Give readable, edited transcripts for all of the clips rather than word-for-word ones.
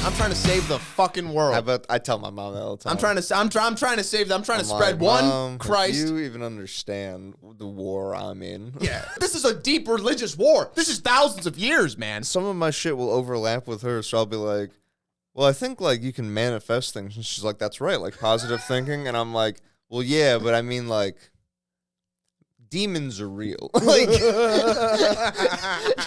I'm trying to save the fucking world. I tell my mom that all the time. I'm trying to save them. I'm trying to spread like, one Mom, Christ. If you even understand the war I'm in. Yeah, this is a deep religious war. This is thousands of years, man. Some of my shit will overlap with her, so I'll be like, well, I think, like, you can manifest things. And she's like, that's right, like, positive thinking. And I'm like, well, yeah, but I mean, like, demons are real. Like,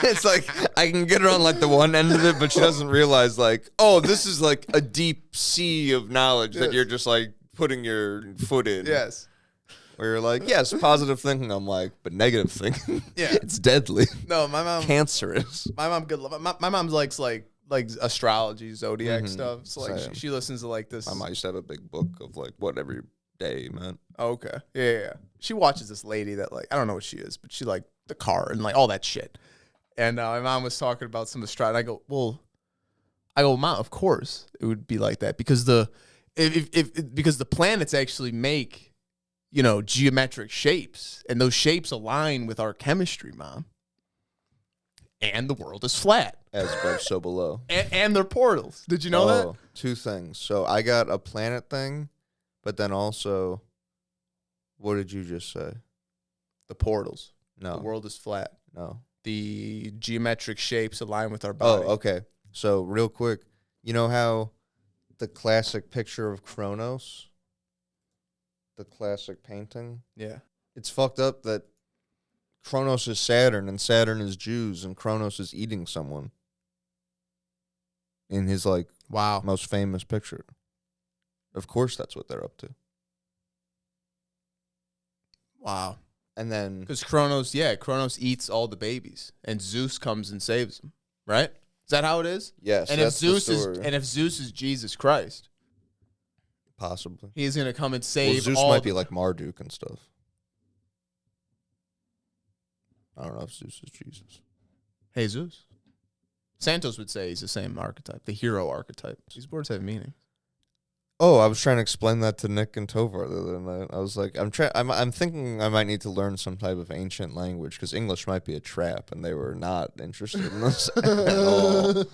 it's like, I can get her on, like, the one end of it, but she doesn't realize, like, oh, this is, like, a deep sea of knowledge that you're just, like, putting your foot in. Yes. Where you're like, yes, positive thinking. I'm like, but negative thinking, yeah, it's deadly. No, my mom. Cancerous. My mom good. My mom likes, like astrology, zodiac stuff. So, like, she listens to, like, this. My mom used to have a big book of, like, what every day meant. Oh, okay. Yeah. She watches this lady that, like, I don't know what she is, but she, like, the car and, like, all that shit. And my mom was talking about some astrology. I go, Mom, of course it would be like that because because the planets actually make, you know, geometric shapes, and those shapes align with our chemistry, Mom. And the world is flat. As above, so below. And they're portals. Did you know that? Two things. So I got a planet thing, but then also, what did you just say? The portals. No. The world is flat. No. The geometric shapes align with our body. Oh, okay. So real quick, you know how the classic picture of Cronos, the classic painting? Yeah. It's fucked up that Cronos is Saturn, and Saturn is Jews, and Cronos is eating someone in his, like, most famous picture. Of course that's what they're up to. Wow. And then... Because Cronos eats all the babies, and Zeus comes and saves them, right? Is that how it is? Yes, and that's if Zeus the story. if Zeus is Jesus Christ, possibly. He's going to come and save Zeus might be like Marduk and stuff. I don't know if Zeus is Jesus. Hey, Zeus. Santos would say he's the same archetype, the hero archetype. These words have meaning. Oh, I was trying to explain that to Nick and Tovar the other night. I was like, I'm thinking I might need to learn some type of ancient language because English might be a trap, and they were not interested in this at all.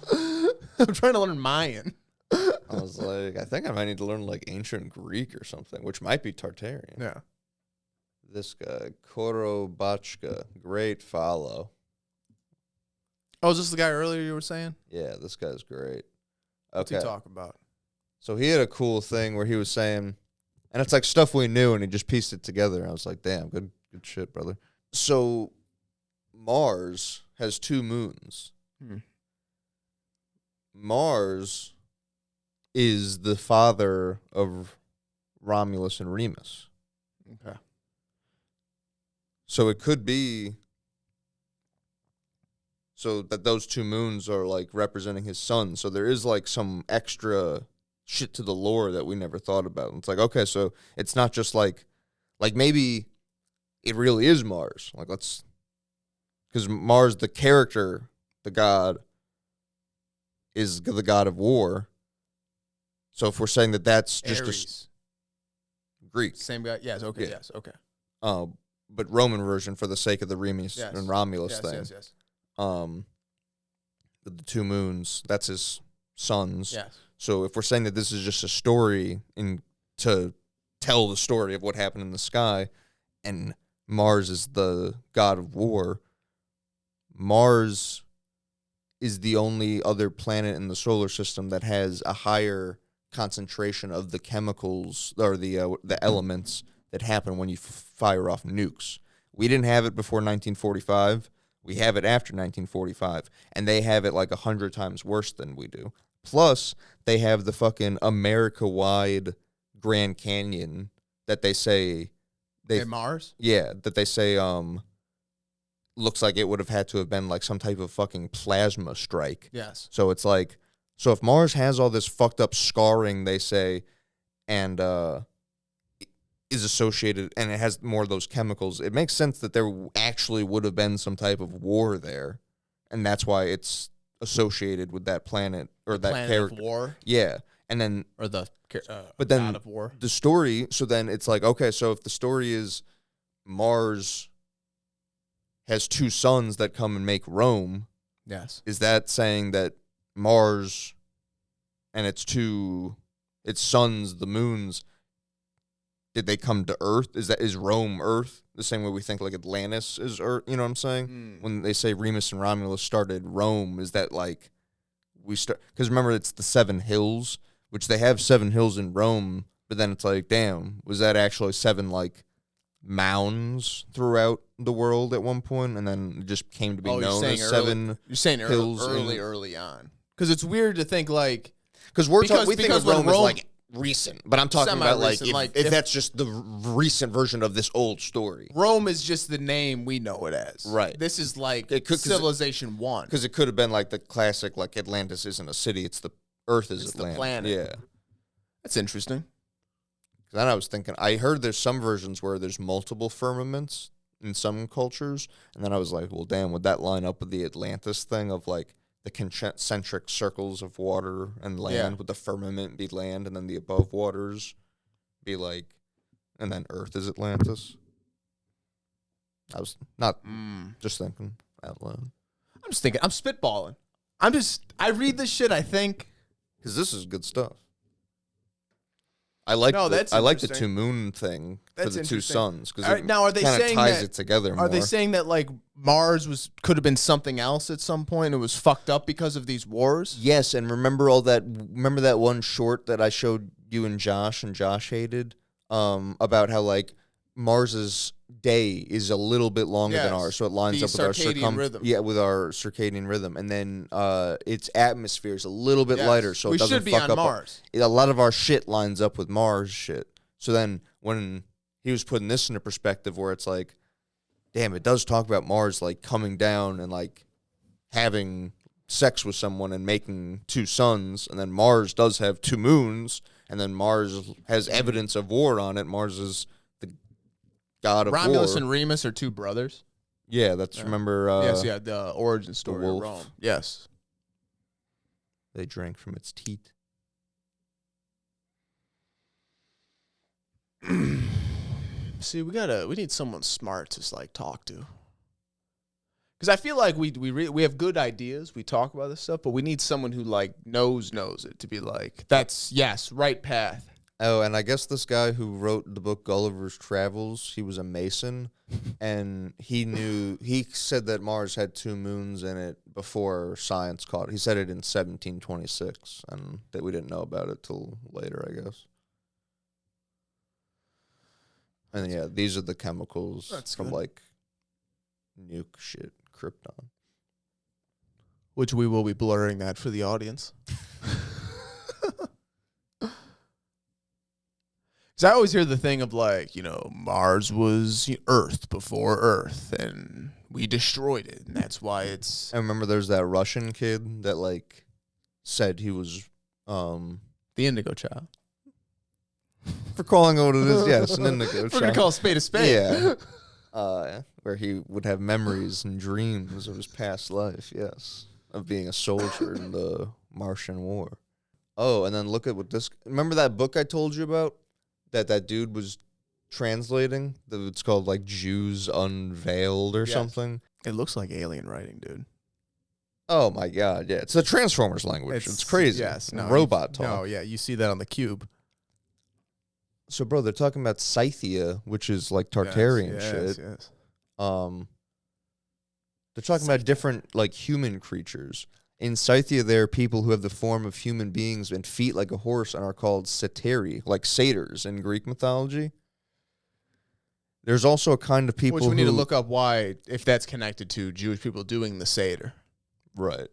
I'm trying to learn Mayan. I was like, I think I might need to learn, like, ancient Greek or something, which might be Tartarian. Yeah. This guy, Korobachka, great follow. Oh, is this the guy earlier you were saying? Yeah, this guy's great. What's he talking about? So he had a cool thing where he was saying, and it's like stuff we knew, and he just pieced it together. I was like, damn, good shit, brother. So Mars has 2 moons. Mars is the father of Romulus and Remus. Okay. So it could be so that those 2 moons are, like, representing his son. So there is, like, some extra shit to the lore that we never thought about. It's like, okay, so it's not just like maybe it really is Mars. Like, because Mars, the character, the god, is the god of war. So if we're saying that that's just Ares. Greek. Same guy. Yes, okay, Yeah. yes, okay. But Roman version for the sake of the Remus and Romulus thing. Yes. The 2 moons, that's his sons. Yes. So if we're saying that this is just a story to tell the story of what happened in the sky, and Mars is the god of war, Mars is the only other planet in the solar system that has a higher concentration of the chemicals or the elements that happen when you fire off nukes. We didn't have it before 1945. We have it after 1945, and they have it like 100 times worse than we do. Plus, they have the fucking America-wide Grand Canyon that they say... In Mars? Yeah, that they say looks like it would have had to have been like some type of fucking plasma strike. Yes. So it's like... So if Mars has all this fucked up scarring, they say, and is associated, and it has more of those chemicals, it makes sense that there actually would have been some type of war there, and that's why it's associated with that planet or that planet character. Of war. Yeah, and then or the but then god of war. The story. So then it's like, okay, so if the story is Mars has 2 sons that come and make Rome, yes, is that saying that Mars and its suns, the moons, did they come to Earth? Is Rome Earth? The same way we think like Atlantis is Earth, you know what I'm saying? When they say Remus and Romulus started Rome, is that like because remember it's the 7 hills, which they have 7 hills in Rome, but then it's like, damn, was that actually 7 like mounds throughout the world at one point, and then it just came to be known as 7 You're saying hills early on. Because it's weird to think like... Because we think of Rome as like recent, but I'm talking about like if that's just the recent version of this old story. Rome is just the name we know it as. Right. This is like Civilization 1. Because it could have been like the classic, like Atlantis isn't a city, it's the Earth is Atlantis. The planet. Yeah. That's interesting. Then I was thinking, I heard there's some versions where there's multiple firmaments in some cultures, and then I was like, well, damn, would that line up with the Atlantis thing of like the concentric circles of water and land, with the firmament be land, and then the above waters be like, and then Earth is Atlantis? I was not just thinking out loud. I'm just thinking, I'm spitballing. I read this shit, I think. Because this is good stuff. I like the 2 moon thing for the 2 suns because it now are they kind of saying ties that, it together more. Are they saying that like Mars could have been something else at some point? It was fucked up because of these wars. Yes, and remember that one short that I showed you and Josh hated about how like Mars's day is a little bit longer than ours, so it lines up with our rhythm. Yeah, with our circadian rhythm, and then its atmosphere is a little bit lighter, so it doesn't fuck up. Mars. A lot of our shit lines up with Mars shit. So then when he was putting this into perspective, where it's like, damn, it does talk about Mars like coming down and like having sex with someone and making 2 suns, and then Mars does have 2 moons, and then Mars has evidence of war on it. Mars is God of Romulus war. and Remus are 2 brothers. Yeah, that's remember. The origin story of Rome. Yes, they drank from its teat. See, we need someone smart to like talk to. Because I feel like we have good ideas. We talk about this stuff, but we need someone who like knows it to be like, that's right path. Oh, and I guess this guy who wrote the book Gulliver's Travels, he was a Mason, and he said that Mars had 2 moons in it before science caught it. He said it in 1726, and that we didn't know about it till later, I guess. And yeah, these are the chemicals from like nuke shit, Krypton. Which we will be blurring that for the audience. Because I always hear the thing of like, Mars was Earth before Earth, and we destroyed it, and that's why it's... I remember there's that Russian kid that like said he was... the Indigo Child. For calling it what it is, yes, an Indigo Child. We're going to call a spade a spade. Yeah. Where he would have memories and dreams of his past life, yes, of being a soldier in the Martian War. Oh, and then look at what this... Remember that book I told you about? That dude was translating? It's called like Jews Unveiled or something. It looks like alien writing, dude. Oh my god, yeah. It's a Transformers language. It's crazy. Yes. No, robot talk. No, yeah, you see that on the cube. So bro, they're talking about Scythia, which is like Tartarian shit. Yes. They're talking about different like human creatures. In Scythia, there are people who have the form of human beings and feet like a horse and are called satyri, like satyrs in Greek mythology. There's also a kind of people which we need to look up if that's connected to Jewish people doing the satyr. Right.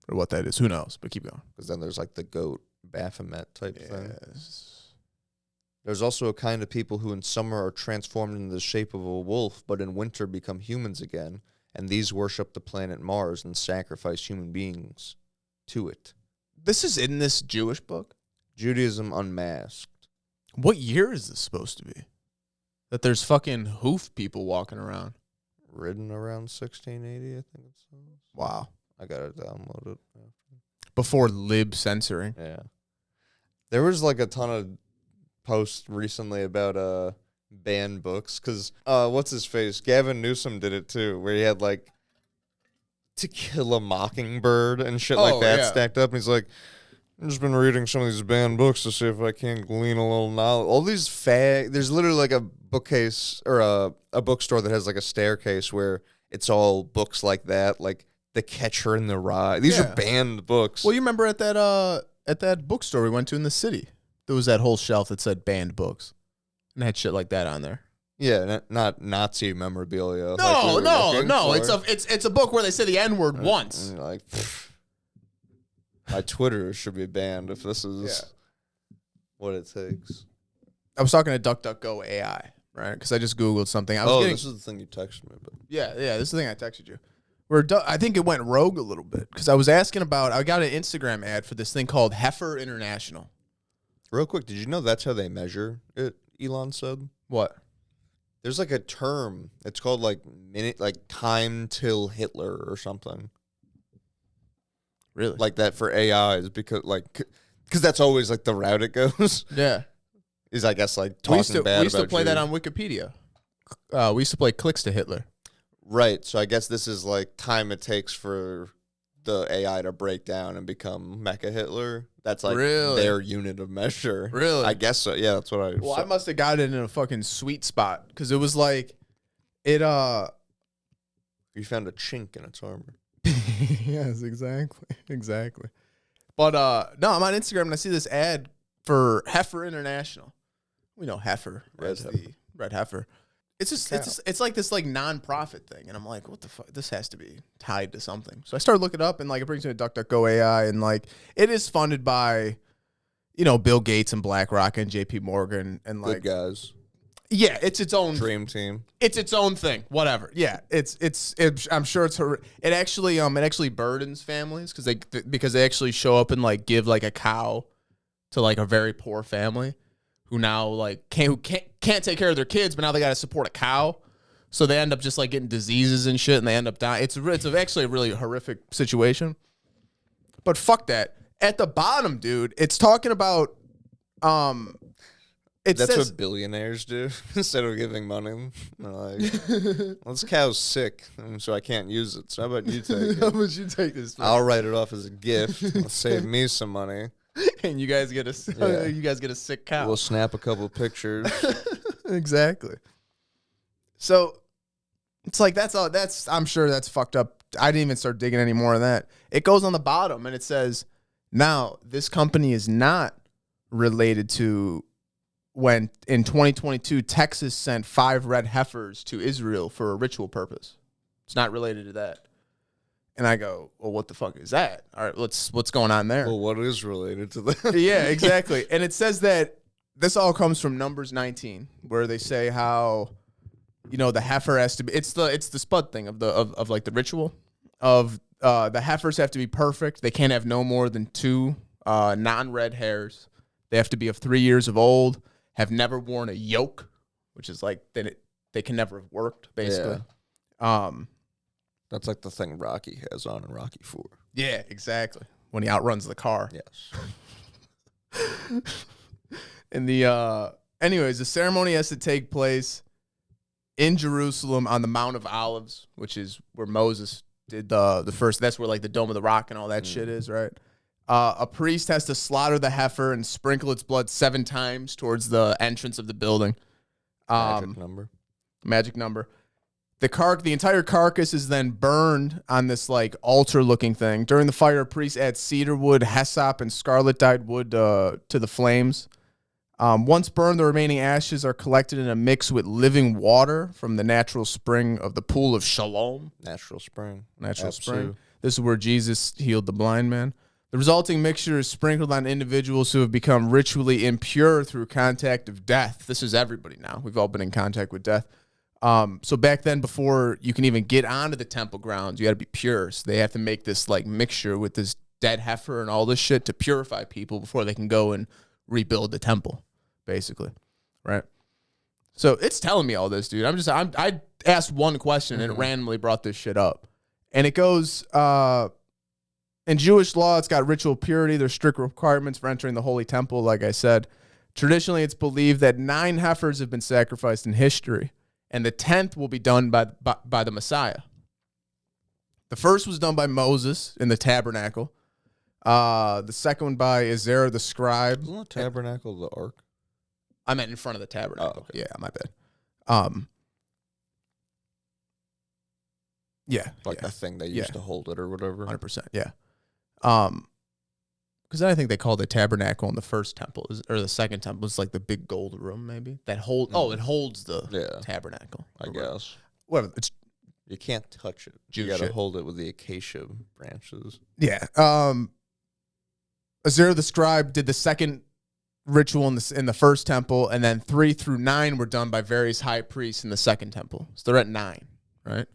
Or what that is. Who knows? But keep going. Because then there's like the goat Baphomet type thing. There's also a kind of people who in summer are transformed into the shape of a wolf, but in winter become humans again. And these worship the planet Mars and sacrifice human beings to it. This is in this Jewish book? Judaism Unmasked. What year is this supposed to be? That there's fucking hoof people walking around. Written around 1680, I think it says. Wow. I gotta download it. Before lib censoring. Yeah. There was like a ton of posts recently about banned books, because what's his face, Gavin Newsom did it too, where he had like To Kill a Mockingbird and shit like that stacked up, and he's like, I've just been reading some of these banned books to see if I can glean a little knowledge. All these there's literally like a bookcase or a bookstore that has like a staircase where it's all books like that, like The Catcher in the Rye. These are banned books. Well, you remember at that bookstore we went to in the city, there was that whole shelf that said banned books, and it had shit like that on there. Yeah, not Nazi memorabilia. No, no. It's a book where they say the N-word once. And you're like, my Twitter should be banned if this is what it takes. I was talking to DuckDuckGo AI, right? Because I just Googled something. This is the thing you texted me. But yeah, this is the thing I texted you. I think it went rogue a little bit because I was asking about. I got an Instagram ad for this thing called Heifer International. Real quick, did you know that's how they measure it? Elon said. What? There's like a term. It's called like time till Hitler or something. Really? Like that for AIs because that's always like the route it goes. Yeah. Is I guess like talking bad about We used to play you. that on Wikipedia. We used to play clicks to Hitler. Right. So I guess this is like time it takes for the AI to break down and become Mecha Hitler. That's like their unit of measure. Really? I guess so. Yeah, that's what I. Well, I must have got it in a fucking sweet spot because it was like, it. You found a chink in its armor. Yes, exactly. But no, I'm on Instagram and I see this ad for Heifer International. We know heifer, red heifer. It's just it's like this like non-profit thing, and I'm like, what the fuck? This has to be tied to something. So I started looking up, and like it brings me to DuckDuckGo AI, and like it is funded by, Bill Gates and BlackRock and J.P. Morgan and like good guys. Yeah, it's its own dream team. It's its own thing. Whatever. Yeah, it's I'm sure it actually burdens families because they actually show up and like give like a cow to like a very poor family who now like can't take care of their kids, but now they got to support a cow, so they end up just like getting diseases and shit, and they end up dying. It's actually a really horrific situation. But fuck that. At the bottom, dude, it's talking about That's what billionaires do. Instead of giving money, they're like, well, this cow's sick, so I can't use it. So how about you take it? How about you take this? I'll write it off as a gift. It'll save me some money. And you guys get a sick cow. We'll snap a couple pictures. Exactly. So it's like that's all. I'm sure that's fucked up. I didn't even start digging any more of that. It goes on the bottom and it says, now this company is not related to when in 2022 Texas sent 5 red heifers to Israel for a ritual purpose. It's not related to that. And I go, well, what the fuck is that? All right, what's going on there? Well, what is related to that? Yeah, exactly. And it says that this all comes from Numbers 19, where they say how, the heifer has to be. It's the spud thing of like the ritual of the heifers have to be perfect. They can't have no more than 2 non-red hairs. They have to be of 3 years of old. Have never worn a yoke, which is like they can never have worked basically. Yeah. That's like the thing Rocky has on in Rocky 4. Yeah, exactly. When he outruns the car. Yes. And anyways, the ceremony has to take place in Jerusalem on the Mount of Olives, which is where Moses did the first. That's where like the Dome of the Rock and all that shit is, right? A priest has to slaughter the heifer and sprinkle its blood 7 times towards the entrance of the building. Magic number. The entire carcass is then burned on this like altar-looking thing. During the fire, a priest adds cedar wood, hyssop, and scarlet-dyed wood to the flames. Once burned, the remaining ashes are collected in a mix with living water from the natural spring of the Pool of Shalom. Natural spring. Spring. This is where Jesus healed the blind man. The resulting mixture is sprinkled on individuals who have become ritually impure through contact of death. This is everybody now. We've all been in contact with death. So back then, before you can even get onto the temple grounds, you got to be pure. So they have to make this like mixture with this dead heifer and all this shit to purify people before they can go and rebuild the temple, basically, right? So it's telling me all this, dude. I asked one question and it randomly brought this shit up, and it goes, in Jewish law, it's got ritual purity. There's strict requirements for entering the holy temple. Like I said, traditionally, it's believed that 9 heifers have been sacrificed in history, and the 10th will be done by the Messiah. The first was done by Moses in the tabernacle. The second one by Ezra the Scribe. Isn't the tabernacle the ark? I meant in front of the tabernacle. Oh, okay. Yeah, my bad. Yeah. Like yeah, the thing they used to hold it or whatever. 100%. Yeah. Because I think they called the tabernacle in the first temple, or the second temple, is like the big gold room, maybe. That hold. Oh, it holds the tabernacle. I guess. Whatever. It's You can't touch it. Jew You got to shit. hold it with the acacia branches. Yeah. Ezra the Scribe did the second ritual in the first temple, and then 3 through 9 were done by various high priests in the second temple. So they're at 9, right?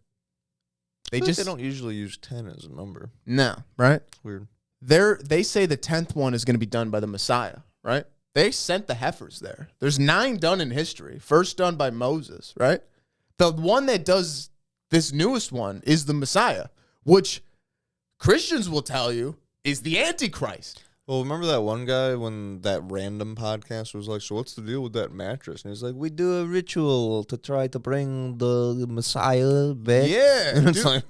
They don't usually use 10 as a number. No, right? Weird. They say the 10th one is going to be done by the Messiah, right? They sent the heifers there. There's 9 done in history. First done by Moses, right? The one that does this newest one is the Messiah, which Christians will tell you is the Antichrist. Well, remember that one guy when that random podcast was like, so what's the deal with that mattress? And he's like, we do a ritual to try to bring the Messiah back. Yeah. And it's dude.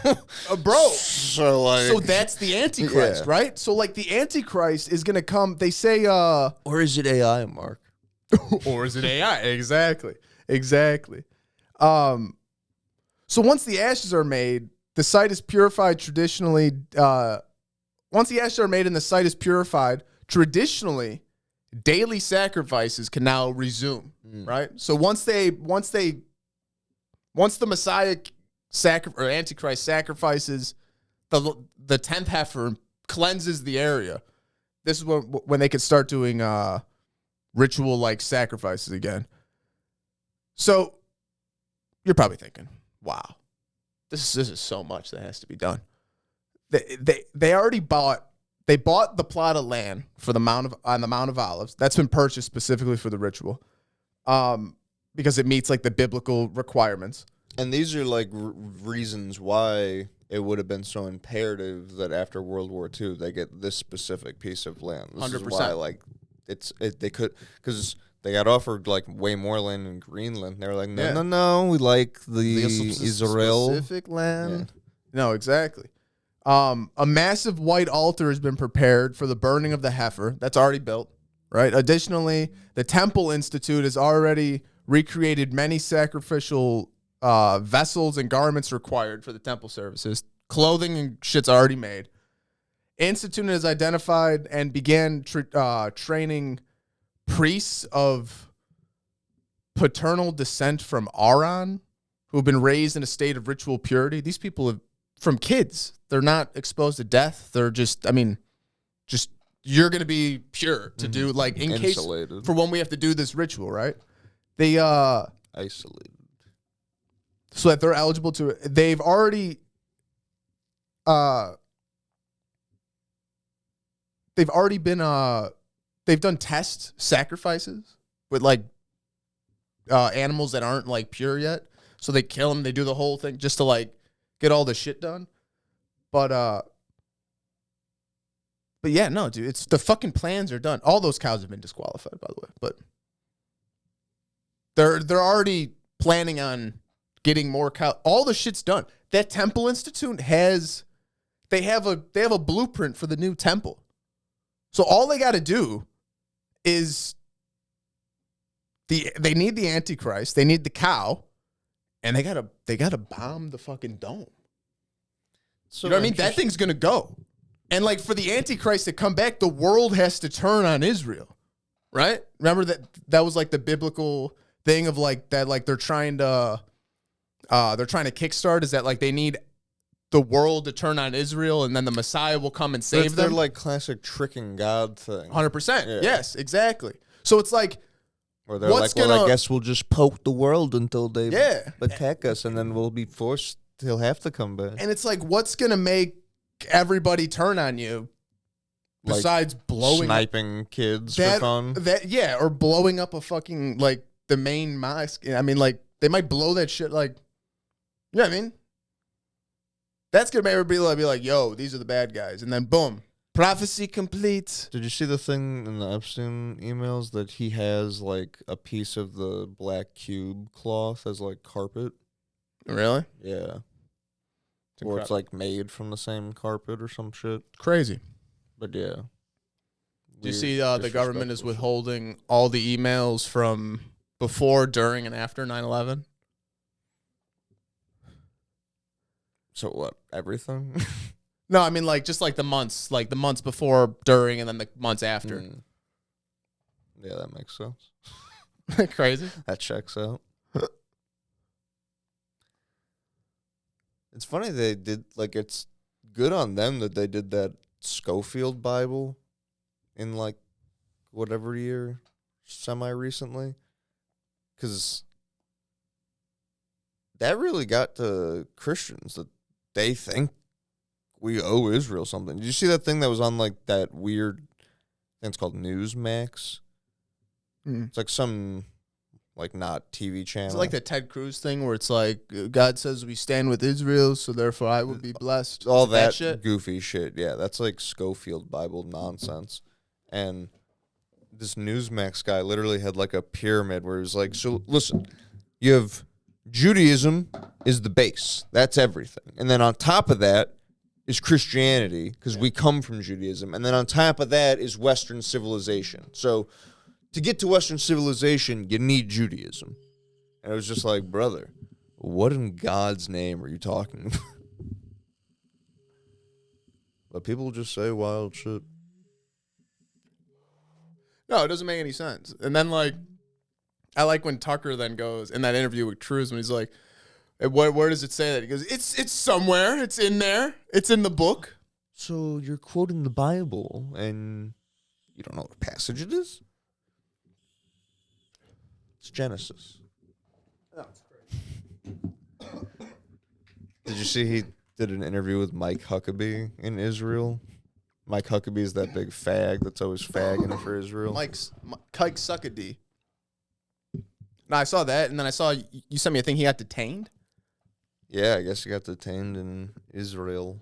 like, Bro. So that's the Antichrist, right? So like the Antichrist is going to come, they say, or is it AI, Mark? or is it AI? Exactly. So once the ashes are made, the site is purified traditionally. Once the ashes are made and the site is purified, traditionally, daily sacrifices can now resume, right? So once the Messiah or Antichrist sacrifices the 10th heifer, cleanses the area, this is when they can start doing ritual like sacrifices again. So you're probably thinking, wow, this is so much that has to be done. They already bought the plot of land for the Mount of Olives. That's been purchased specifically for the ritual, because it meets like the biblical requirements. And these are like reasons why it would have been so imperative that after World War II they get this specific piece of land. This 100%. is why like they could, because they got offered like way more land in Greenland. They were like, no, we like the Israel specific land. Yeah. No, exactly. A massive white altar has been prepared for the burning of the heifer. That's already built, right? Additionally, the Temple Institute has already recreated many sacrificial vessels and garments required for the temple services. Clothing and shit's already made. Institute has identified and began training priests of paternal descent from Aaron, who have been raised in a state of ritual purity. These people have, from kids, they're not exposed to death. They're just you're going to be pure to do, like, in Insulated. case for when we have to do this ritual, right? They isolated, so that they're eligible to. They've already been they've done test sacrifices with like animals that aren't like pure yet. So they kill them. They do the whole thing just to like get all the shit done. But yeah, no, dude, it's the fucking plans are done. All those cows have been disqualified, by the way, but they're already planning on getting more cows. All the shit's done. That Temple Institute have a blueprint for the new temple. So all they got to do is they need the Antichrist, they need the cow, and they gotta bomb the fucking dome. So you know what I mean? That thing's gonna go. And like for the Antichrist to come back, the world has to turn on Israel. Right? Remember that was like the biblical thing of like that, like they're trying to kickstart, is that like they need the world to turn on Israel and then the Messiah will come and save them. They're like classic tricking God thing. 100%. Yeah. Yes, exactly. So it's like, or they're like, well, I guess we'll just poke the world until they attack us, and then we'll be forced. He'll have to come back. And it's like, what's going to make everybody turn on you besides like sniping kids for fun? Or blowing up a fucking, like, the main mosque. I mean, like, they might blow that shit, like, you know what I mean? That's going to make everybody be like, yo, these are the bad guys. And then, boom, prophecy complete. Did you see the thing in the Epstein emails that he has, like, a piece of the black cube cloth as, like, carpet? Really? Yeah. Or it's, like, made from the same carpet or some shit. Crazy. But yeah. Do you see the government is withholding all the emails from before, during, and after 9/11? So what? Everything? No, I mean just the months before, during, and then the months after. Yeah, that makes sense. Crazy. That checks out. It's funny they did, it's good on them that they did that Schofield Bible in, whatever year, semi-recently. Because that really got to Christians, that they think we owe Israel something. Did you see that thing that was on, that weird, I think it's called Newsmax? It's some, not TV channel. It's like the Ted Cruz thing where it's God says we stand with Israel, so therefore I will be blessed. All that shit? Goofy shit. Yeah, that's Schofield Bible nonsense. And this Newsmax guy literally had a pyramid where he was so listen, you have Judaism is the base. That's everything. And then on top of that is Christianity, because we come from Judaism. And then on top of that is Western civilization. So to get to Western civilization, you need Judaism. And it was just brother, what in God's name are you talking about? But people just say wild shit. No, it doesn't make any sense. And then, I like when Tucker then goes in that interview with Cruz when he's like, where does it say that? He goes, it's somewhere. It's in there. It's in the book. So you're quoting the Bible, and you don't know what passage it is? It's Genesis. That's great. Did you see he did an interview with Mike Huckabee in Israel? Mike Huckabee is that big fag that's always fagging for Israel. Kike Suckadee. No, I saw that, and then I saw you sent me a thing he got detained. Yeah, I guess he got detained in Israel.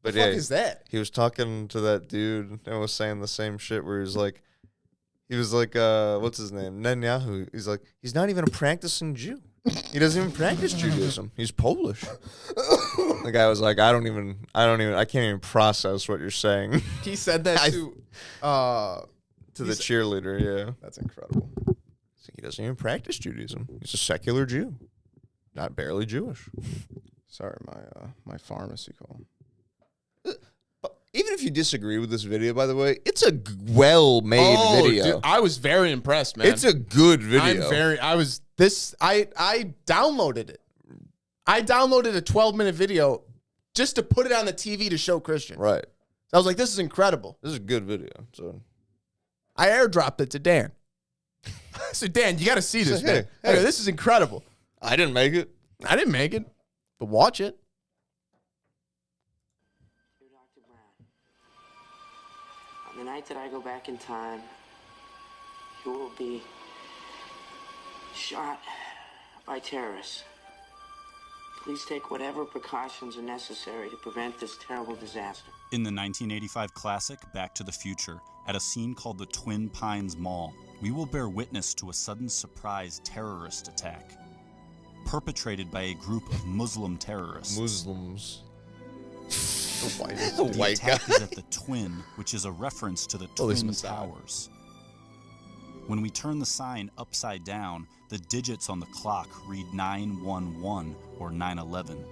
But the fuck is that? He was talking to that dude and was saying the same shit where he was what's his name? Netanyahu. He's he's not even a practicing Jew. He doesn't even practice Judaism. He's Polish. The guy was I can't even process what you're saying. He said that to the cheerleader, yeah. That's incredible. He doesn't even practice Judaism. He's a secular Jew. Not barely Jewish. Sorry, my pharmacy call. Even if you disagree with this video, by the way, it's a well-made video. Dude, I was very impressed, man. It's a good video. I downloaded it. I downloaded a 12-minute video just to put it on the TV to show Christian. Right. I was like, this is incredible. This is a good video. So I airdropped it to Dan. So Dan, you got to see this, man. Hey, this is incredible. I didn't make it. I didn't make it, but watch it. Dr. Brown, on the night that I go back in time, you will be shot by terrorists. Please take whatever precautions are necessary to prevent this terrible disaster. In the 1985 classic Back to the Future, at a scene called the Twin Pines Mall, we will bear witness to a sudden surprise terrorist attack perpetrated by a group of Muslim terrorists. Muslims. The attack is at the Twin, which is a reference to the Twin Towers. When we turn the sign upside down, the digits on the clock read 911 or 911.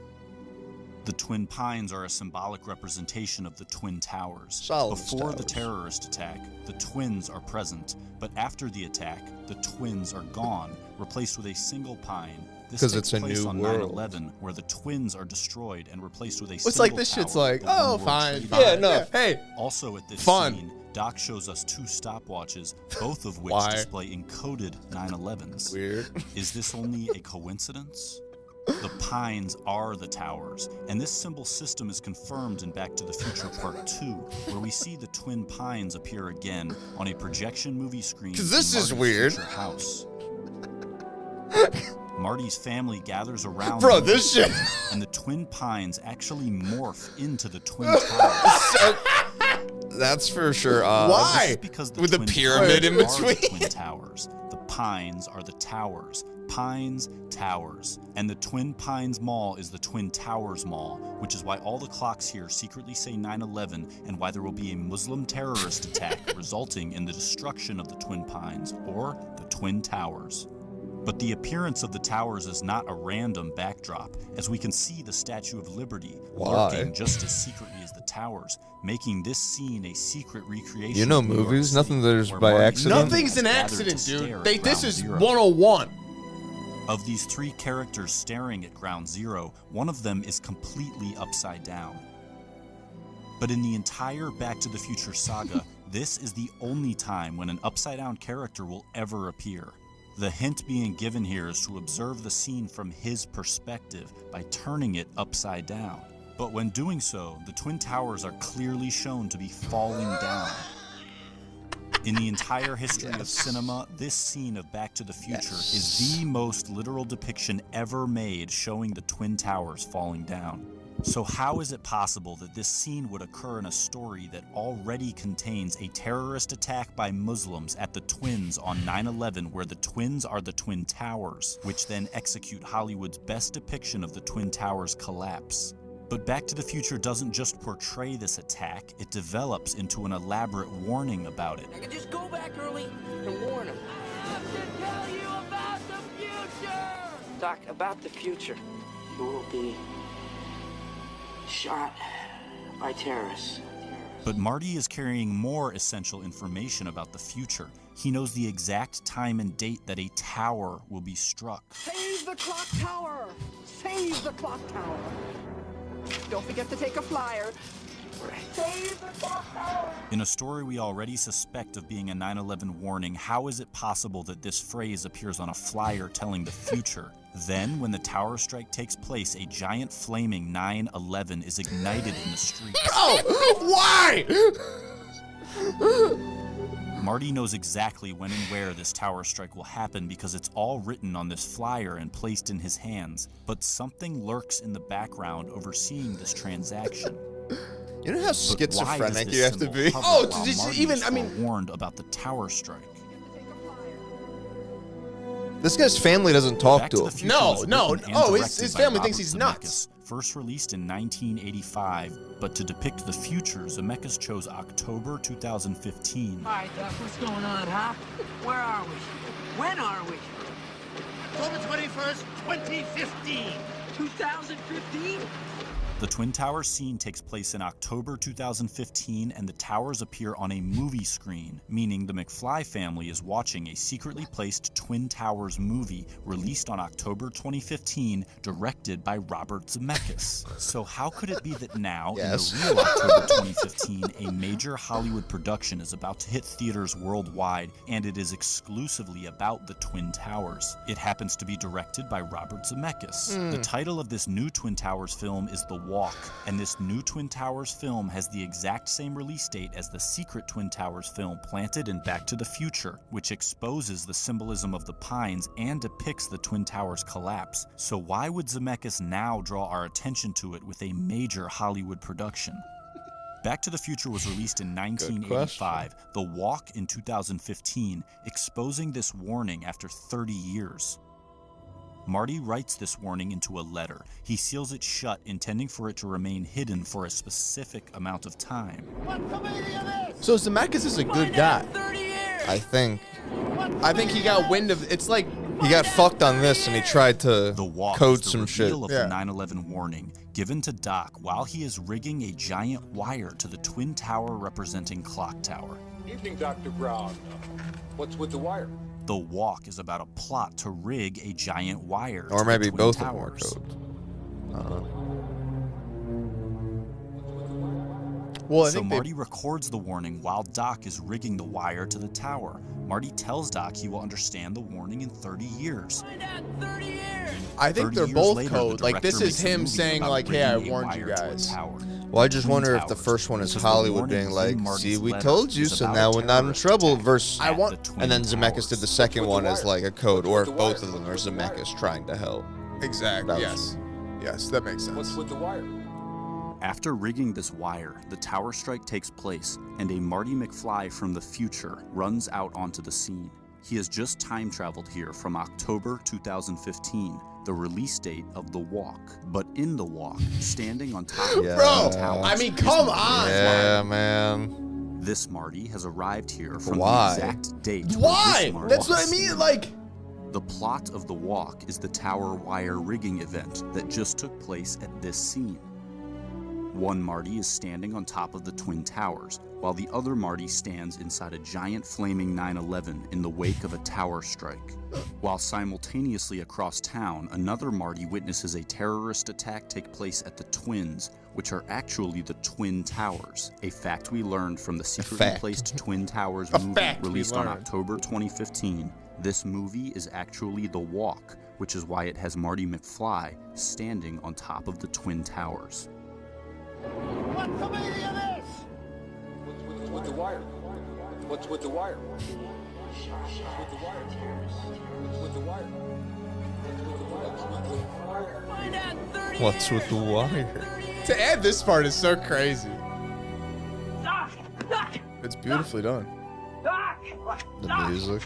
The Twin Pines are a symbolic representation of the Twin Towers. Before the terrorist attack, the twins are present, but after the attack, the twins are gone, replaced with a single pine. This takes place on 9/11, where the twins are destroyed and replaced with a single tower. This shit's fine. Yeah, no. Hey. Also at this scene, Doc shows us two stopwatches, both of which display encoded 9/11s. Weird. Is this only a coincidence? The pines are the towers, and this symbol system is confirmed in Back to the Future Part 2, where we see the Twin Pines appear again on a projection movie screen. Because this is Marty's weird. future house. Marty's family gathers around this shit. And the Twin Pines actually morph into the Twin Towers. That's for sure. Why? Because the with the pyramid in between. The Twin Towers. The pines are the towers. Pines, towers. And the Twin Pines Mall is the Twin Towers Mall, which is why all the clocks here secretly say 9/11 and why there will be a Muslim terrorist attack resulting in the destruction of the Twin Pines, or the Twin Towers. But the appearance of the towers is not a random backdrop, as we can see the Statue of Liberty lurking just as secretly as the towers, making this scene a secret recreation. You know movies, nothing there's by accident. Nothing's an accident, dude. This is 101. Of these three characters staring at Ground Zero, one of them is completely upside down. But in the entire Back to the Future saga, this is the only time when an upside-down character will ever appear. The hint being given here is to observe the scene from his perspective by turning it upside down. But when doing so, the Twin Towers are clearly shown to be falling down. In the entire history of cinema, this scene of Back to the Future is the most literal depiction ever made showing the Twin Towers falling down. So how is it possible that this scene would occur in a story that already contains a terrorist attack by Muslims at the Twins on 9/11, where the Twins are the Twin Towers, which then execute Hollywood's best depiction of the Twin Towers collapse? But Back to the Future doesn't just portray this attack, it develops into an elaborate warning about it. I can just go back early and warn him. I have to tell you about the future! Doc, about the future. You will be shot by terrorists. But Marty is carrying more essential information about the future. He knows the exact time and date that a tower will be struck. Save the clock tower! Save the clock tower! Don't forget to take a flyer. Save the clock tower! In a story we already suspect of being a 9/11 warning, how is it possible that this phrase appears on a flyer telling the future? Then, when the tower strike takes place, a giant flaming 9/11 is ignited in the streets. Oh, why? Marty knows exactly when and where this tower strike will happen because it's all written on this flyer and placed in his hands. But something lurks in the background overseeing this transaction. You know how schizophrenic you have to be? Oh, even, I mean, warned about the tower strike. This guy's family doesn't talk to him. No. Oh, his family thinks he's nuts. First released in 1985, but to depict the future, Zemeckis chose October 2015. All right, Doc, what's going on, huh? Where are we? When are we? October 21st, 2015. 2015? The Twin Towers scene takes place in October 2015, and the towers appear on a movie screen, meaning the McFly family is watching a secretly placed Twin Towers movie released on October 2015, directed by Robert Zemeckis. So how could it be that now, in the real October 2015, a major Hollywood production is about to hit theaters worldwide, and it is exclusively about the Twin Towers? It happens to be directed by Robert Zemeckis. The title of this new Twin Towers film is The Walk, and this new Twin Towers film has the exact same release date as the secret Twin Towers film planted in Back to the Future, which exposes the symbolism of the pines and depicts the Twin Towers collapse. So why would Zemeckis now draw our attention to it with a major Hollywood production? Back to the Future was released in 1985, The Walk in 2015, exposing this warning after 30 years. Marty writes this warning into a letter. He seals it shut, intending for it to remain hidden for a specific amount of time. So Zemeckis is a good guy. I think he got wind of it's like he got fucked on this and he tried to The Walk code is the some shit. reveal of the 9/11 warning given to Doc while he is rigging a giant wire to the Twin Tower representing Clock Tower. Evening, Dr. Brown. What's with the wire? The Walk is about a plot to rig a giant wire Or to maybe the Twin both of them are Towers. codes. well, I So think Marty records the warning while Doc is rigging the wire to the tower. Marty tells Doc he will understand the warning in 30 years. I think 30 they're years both later, code. the Like this director is makes a him movie saying about like, "Hey, I rigging a warned you wire to a guys." tower. Well, I just Twin wonder if the Towers, first one is because the Hollywood warning being like, in Marty's "See, we letter told you, is so about now a we're not in terrorist trouble." attack Versus, I want- at the Twin and then Zemeckis did Towers. the second What's one with as the like a code, wire? or What's if with the both of wire? them are Zemeckis trying to help. Exactly. That was- Yes, that makes What's sense. with the wire? After rigging this wire, the tower strike takes place, and a Marty McFly from the future runs out onto the scene. He has just time traveled here from October 2015, the release date of The Walk. But in The Walk, standing on top of the Bro, towers, I mean, come on. Yeah, man. this Marty has arrived here from Why? the exact date. where Why? this Marty That's what I was mean. seen. Like, The plot of The Walk is the tower wire rigging event that just took place at this scene. One Marty is standing on top of the Twin Towers, while the other Marty stands inside a giant flaming 9/11 in the wake of a tower strike. While simultaneously across town, another Marty witnesses a terrorist attack take place at the Twins, which are actually the Twin Towers, a fact we learned from the secretly placed Twin Towers movie fact we released on learned. October 2015. This movie is actually The Walk, which is why it has Marty McFly standing on top of the Twin Towers. What's the meaning of this? What's with the wire? What's with the wire? What's with the wire? What's with the wire? Find out in 30 What's with the years. wire? to add this part is so crazy. Doc! Doc! It's beautifully done. Doc! The music.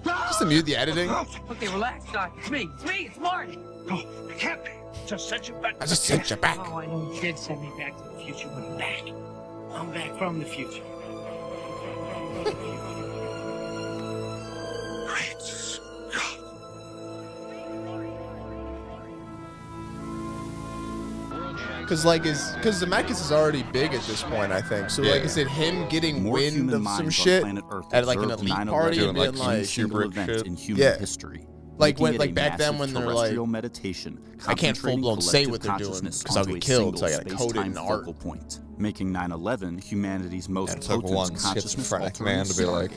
Just the mute, the editing. Okay, relax, Doc. It's me. It's me. It's Marty. No, I can't. Just send you back. I just sent you back. Oh, I know you did send me back to the future, but I'm back. I'm back from the future. Great Scott. Because the Mechas is already big at this point, I think. So like, is it him getting More wind human of minds some on shit planet Earth at like an observed elite 9/11 party and Doing, being like, like, single Kubrick event shit. in human Yeah. history. Like making when- it like a back then massive when they're like, terrestrial meditation, I can't full blown concentrating say what they're collective doing consciousness because I'll onto get a killed, so I single gotta code it in space-time art. focal point, making 9/11 humanity's most And it took potent one consciousness schizophrenic man to be like,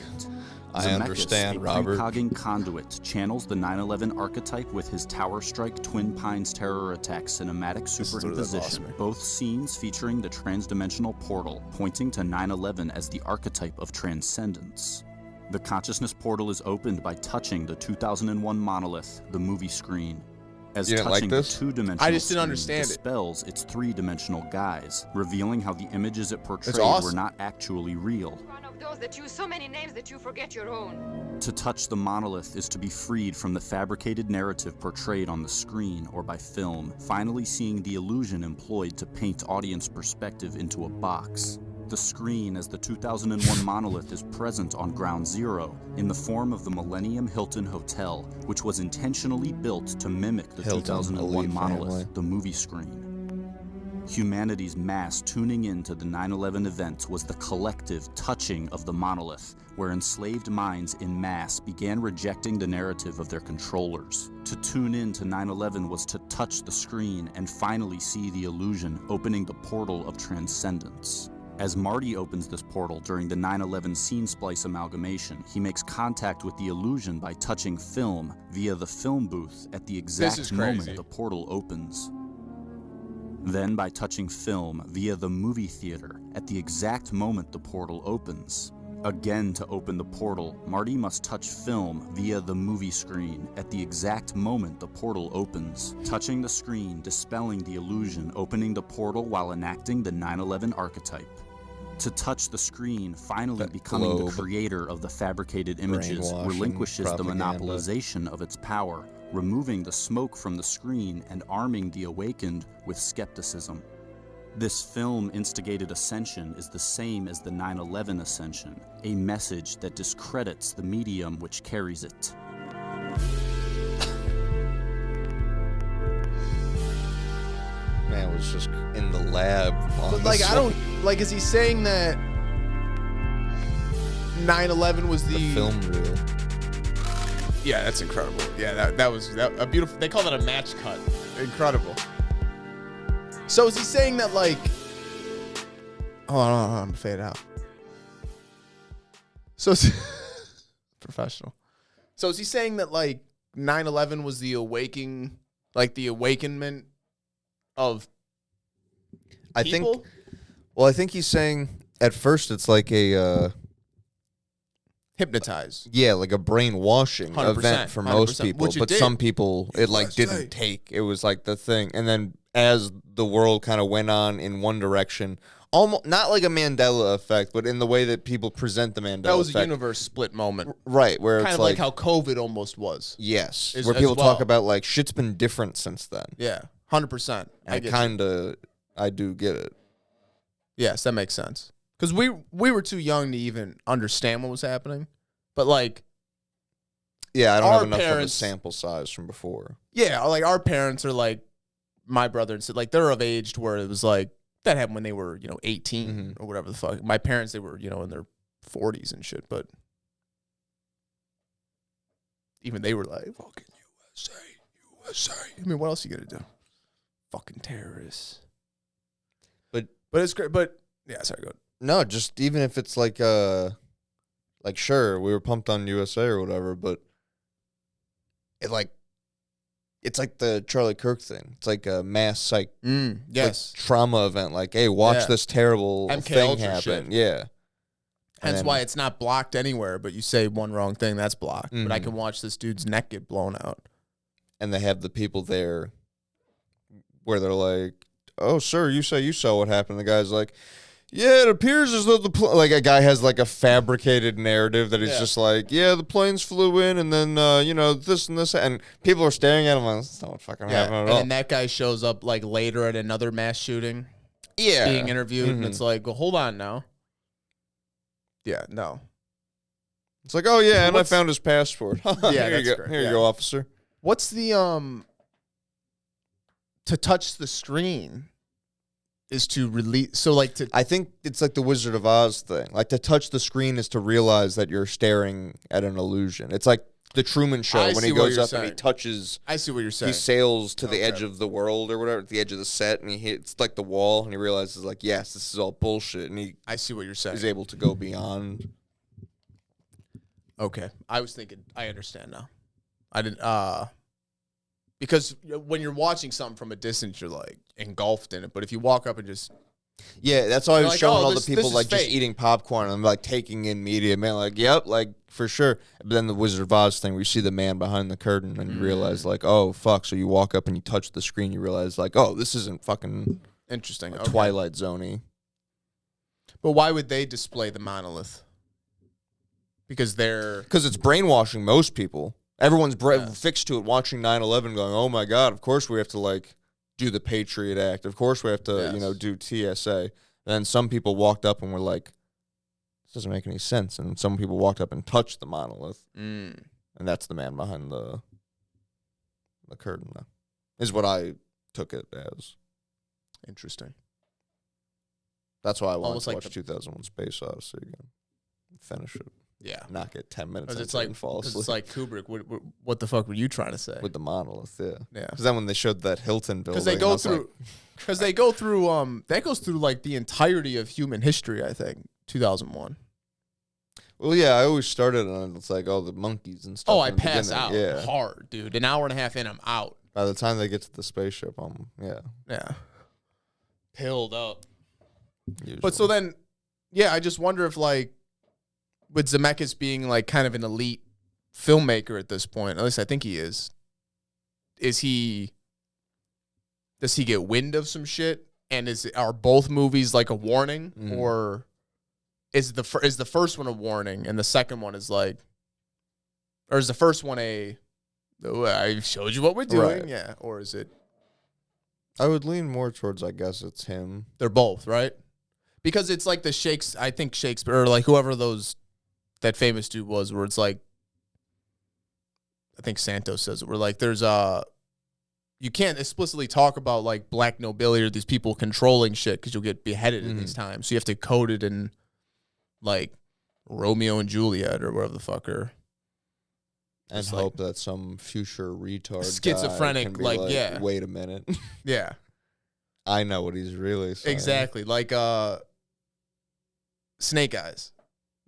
I understand, Robert. A precoging conduit channels the 9/11 archetype with his Tower Strike Twin Pines terror attack cinematic is literally what lost superimposition. me. Both scenes featuring the transdimensional portal, pointing to 9/11 as the archetype of transcendence. The consciousness portal is opened by touching the 2001 Monolith, the movie screen. As You didn't like touching this? the two-dimensional I just didn't screen understand it. dispels its three-dimensional guise, revealing how the images it portrayed awesome. were not actually real. One of those that use so many names that you forget your own. To touch the monolith is to be freed from the fabricated narrative portrayed on the screen or by film, finally seeing the illusion employed to paint audience perspective into a box. The screen as the 2001 monolith is present on Ground Zero in the form of the Millennium Hilton Hotel, which was intentionally built to mimic the Hilton 2001 elite monolith, family. the movie screen. Humanity's mass tuning into the 9/11 event was the collective touching of the monolith, where enslaved minds in mass began rejecting the narrative of their controllers. To tune in to 9/11 was to touch the screen and finally see the illusion, opening the portal of transcendence. As Marty opens this portal during the 9/11 scene splice amalgamation, he makes contact with the illusion by touching film via the film booth at the is exact moment crazy. the portal opens. Then by touching film via the movie theater at the exact moment the portal opens. Again, to open the portal, Marty must touch film via the movie screen at the exact moment the portal opens, touching the screen, dispelling the illusion, opening the portal while enacting the 9/11 archetype. To touch the screen, finally That becoming globe. the creator of the fabricated images, Brainwashing relinquishes the propaganda. monopolization of its power, removing the smoke from the screen and arming the awakened with skepticism. This film instigated ascension is the same as the 9/11 ascension, a message that discredits the medium which carries it. Man was just in the lab. On But this like, I one. don't like. Is he saying that 9/11 was The film reel. Yeah, that's incredible. Yeah, that was a beautiful. They call that a match cut. Incredible. So is he saying that like? Oh, I'm gonna fade out. So professional. So is he saying that like 9/11 was the awakening, like the awakenment of I people? think. Well, I think he's saying at first it's like a Hypnotize. yeah, like a brainwashing 100%, event for most 100%, people, which it but did. some people it like Last didn't night. take. It was like the thing, and then as the world kind of went on in one direction, almost not like a Mandela effect, but in the way that people present the Mandela effect. That was a universe split moment. Right, where kind it's of like how COVID almost was. Yes, As where people well. talk about like shit's been different since then. Yeah, 100%. I do get it. Yes, that makes sense. Because we were too young to even understand what was happening. But like, yeah, I don't our have enough of a parents- sample size from before. yeah, like our parents are like my brother and like they're of age to where it was like that happened when they were 18 or whatever the fuck. My parents, they were in their 40s and shit, but even they were like fucking USA. I mean, what else are you gonna do? Fucking terrorists. But it's great. But yeah, sorry, go ahead. No, just even if it's like sure, we were pumped on USA or whatever, but it's like the Charlie Kirk thing. It's like a mass psych yes, like, trauma event. Like, hey, watch this terrible MK thing Ultra happen. shit. Yeah. Hence why it's not blocked anywhere, but you say one wrong thing, that's blocked. But I Mhm. can watch this dude's neck get blown out. And they have the people there where they're like, "Oh, sir, you say you saw what happened." The guy's like, "Yeah, it appears as though like a guy has like a fabricated narrative that he's just like, yeah, the planes flew in and then this and this, and people are staring at him like, that's not what fucking happened at And all." then that guy shows up like later at another mass shooting, Yeah, being interviewed, and it's like, well, hold on now. Yeah, no. It's like, oh yeah, and I What's- found his passport. Yeah, Here that's you go. great. Here you Yeah. go, officer. What's the to touch the screen is to release? So like to I think it's like the Wizard of Oz thing. Like to touch the screen is to realize that you're staring at an illusion. It's like the Truman Show I when see he what goes you're up and he saying. touches. I see what you're saying. He sails to the Okay. edge of the world or whatever, the edge of the set, and he hits like the wall, and he realizes like, yes, this is all bullshit, and I see what you're saying. he's able to go beyond. Okay. I was thinking, I understand now. I didn't, because when you're watching something from a distance, you're like engulfed in it. But if you walk up and just, Yeah, that's why I You're was like, showing oh, all this- the people this is like just fake. eating popcorn and like taking in media, man. Like, yep, like for sure. But then the Wizard of Oz thing, where you see the man behind the curtain, and you realize like, oh fuck. So you walk up and you touch the screen, you realize like, oh, this isn't fucking interesting. like, Okay. Twilight Zone-y. But why would they display the monolith? Because they're, Because it's brainwashing most people. Everyone's fixed to it, watching 9/11, going, "Oh my god! Of course we have to like do the Patriot Act. Of course we have to, Yes. do TSA." And then some people walked up and were like, "This doesn't make any sense." And some people walked up and touched the monolith, and that's the man behind the curtain. Now, is what I took it as. interesting. That's why I wanted Almost to like watch the- 2001: Space Odyssey again, finish it, Yeah. not get 10 minutes Because into it's it like, and fall 'cause asleep it's like Kubrick. What the fuck were you trying to say? with the monolith. Yeah, Yeah. Because then when they showed that Hilton building, Because they I go was like, through, that goes through like the entirety of human history. I think 2001. well, yeah, I always started on it's like, oh, the monkeys and stuff. Oh, I in the pass beginning. out Yeah. hard, dude. An hour and a half in, I'm out. By the time they get to the spaceship, Yeah. Pilled up. usually. But so then, yeah, I just wonder if like, with Zemeckis being like kind of an elite filmmaker at this point, at least I think he is does he get wind of some shit? And are both movies like a warning, Mhm. or is the first one a warning and the second one is like, or is the first one oh, I showed you what we're doing, Right. yeah, or is it? I would lean more towards, I guess it's him. They're both, right? Because it's like I think Shakespeare, or like whoever that famous dude was, where it's like, I think Santos says it, where like there's you can't explicitly talk about like black nobility or these people controlling shit because you'll get beheaded in these times. So you have to code it in like Romeo and Juliet or whatever the fuck are. And It's like- hope that some future retard Schizophrenic, guy can be like, yeah. Wait a minute. Yeah, I know what he's really saying. exactly. Like Snake Eyes.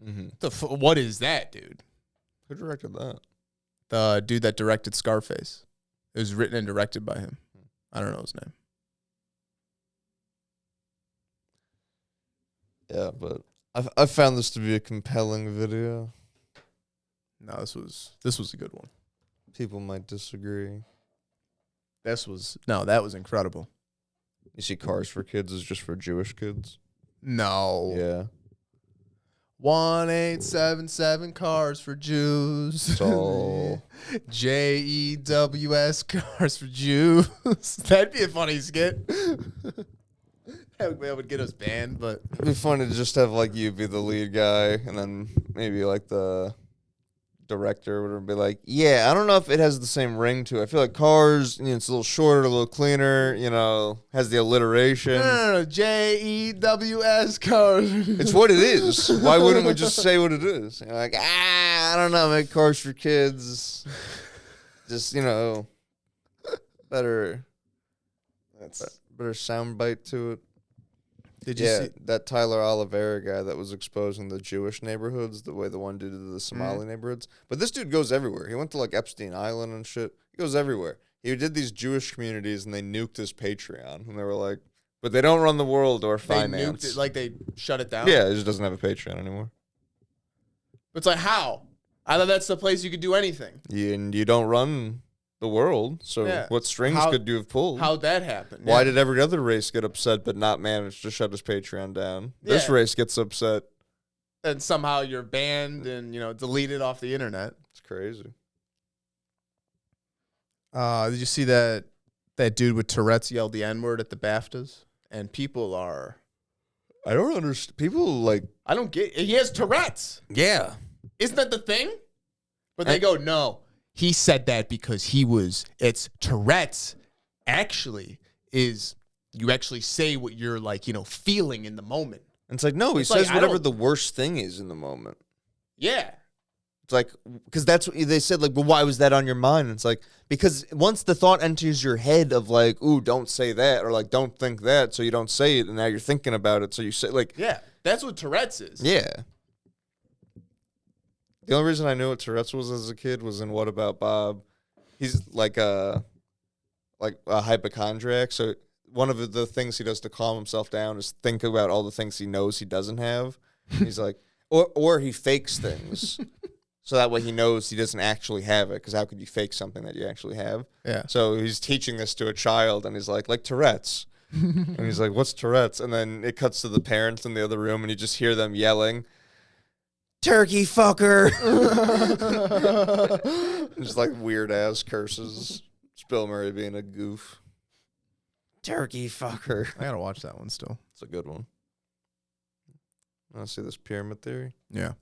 Mm-hmm. What is that, dude? Who directed that? The dude that directed Scarface. It was written and directed by him. I don't know his name. Yeah, but I found this to be a compelling video. No, this was a good one. People might disagree. That was incredible. You see, Cars for Kids is just for Jewish kids. No. Yeah. 1877 cars for Jews. So JEWS cars for Jews. That'd be a funny skit. That would get us banned, but it'd be funny to just have like you be the lead guy, and then maybe like the director would be like, yeah, I don't know if it has the same ring to it. I feel like Cars, it's a little shorter, a little cleaner, has the alliteration. No, JEWS cars. It's what it is. Why wouldn't we just say what it is? Like, I don't know, make Cars for kids. Just, better soundbite to it. Did you see that Tyler Oliveira guy that was exposing the Jewish neighborhoods the way the one did to the Somali neighborhoods? But this dude goes everywhere. He went to like Epstein Island and shit. He goes everywhere. He did these Jewish communities and they nuked his Patreon. And they were like, but they don't run the world or finance. They nuked it, like they shut it down? Yeah, it just doesn't have a Patreon anymore. It's like, how? I thought that's the place you could do anything. And you don't run the world, so what strings could you have pulled? How'd that happen? Why did every other race get upset but not manage to shut his Patreon down? This race gets upset. And somehow you're banned and, deleted off the internet. It's crazy. Did you see that dude with Tourette's yelled the N-word at the BAFTAs? And people are... I don't understand. People like... I don't get... He has Tourette's. Yeah. Isn't that the thing? But they go, no. He said that because it's Tourette's actually is, you actually say what you're like, feeling in the moment. And it's like, no, he says whatever the worst thing is in the moment. Yeah. It's like, because that's what they said, like, well, why was that on your mind? And it's like, because once the thought enters your head of like, ooh, don't say that, or like, don't think that, so you don't say it, and now you're thinking about it, so you say, like. Yeah, that's what Tourette's is. Yeah. The only reason I knew what Tourette's was as a kid was in What About Bob. He's like a hypochondriac. So one of the things he does to calm himself down is think about all the things he knows he doesn't have. He's like, or he fakes things. So that way he knows he doesn't actually have it. Because how could you fake something that you actually have? Yeah. So he's teaching this to a child, and he's like Tourette's. And he's like, what's Tourette's? And then it cuts to the parents in the other room, and you just hear them yelling, turkey fucker. Just like weird ass curses. Bill Murray being a goof. Turkey fucker. I gotta watch that one still. It's a good one. Want to see this pyramid theory? Yeah.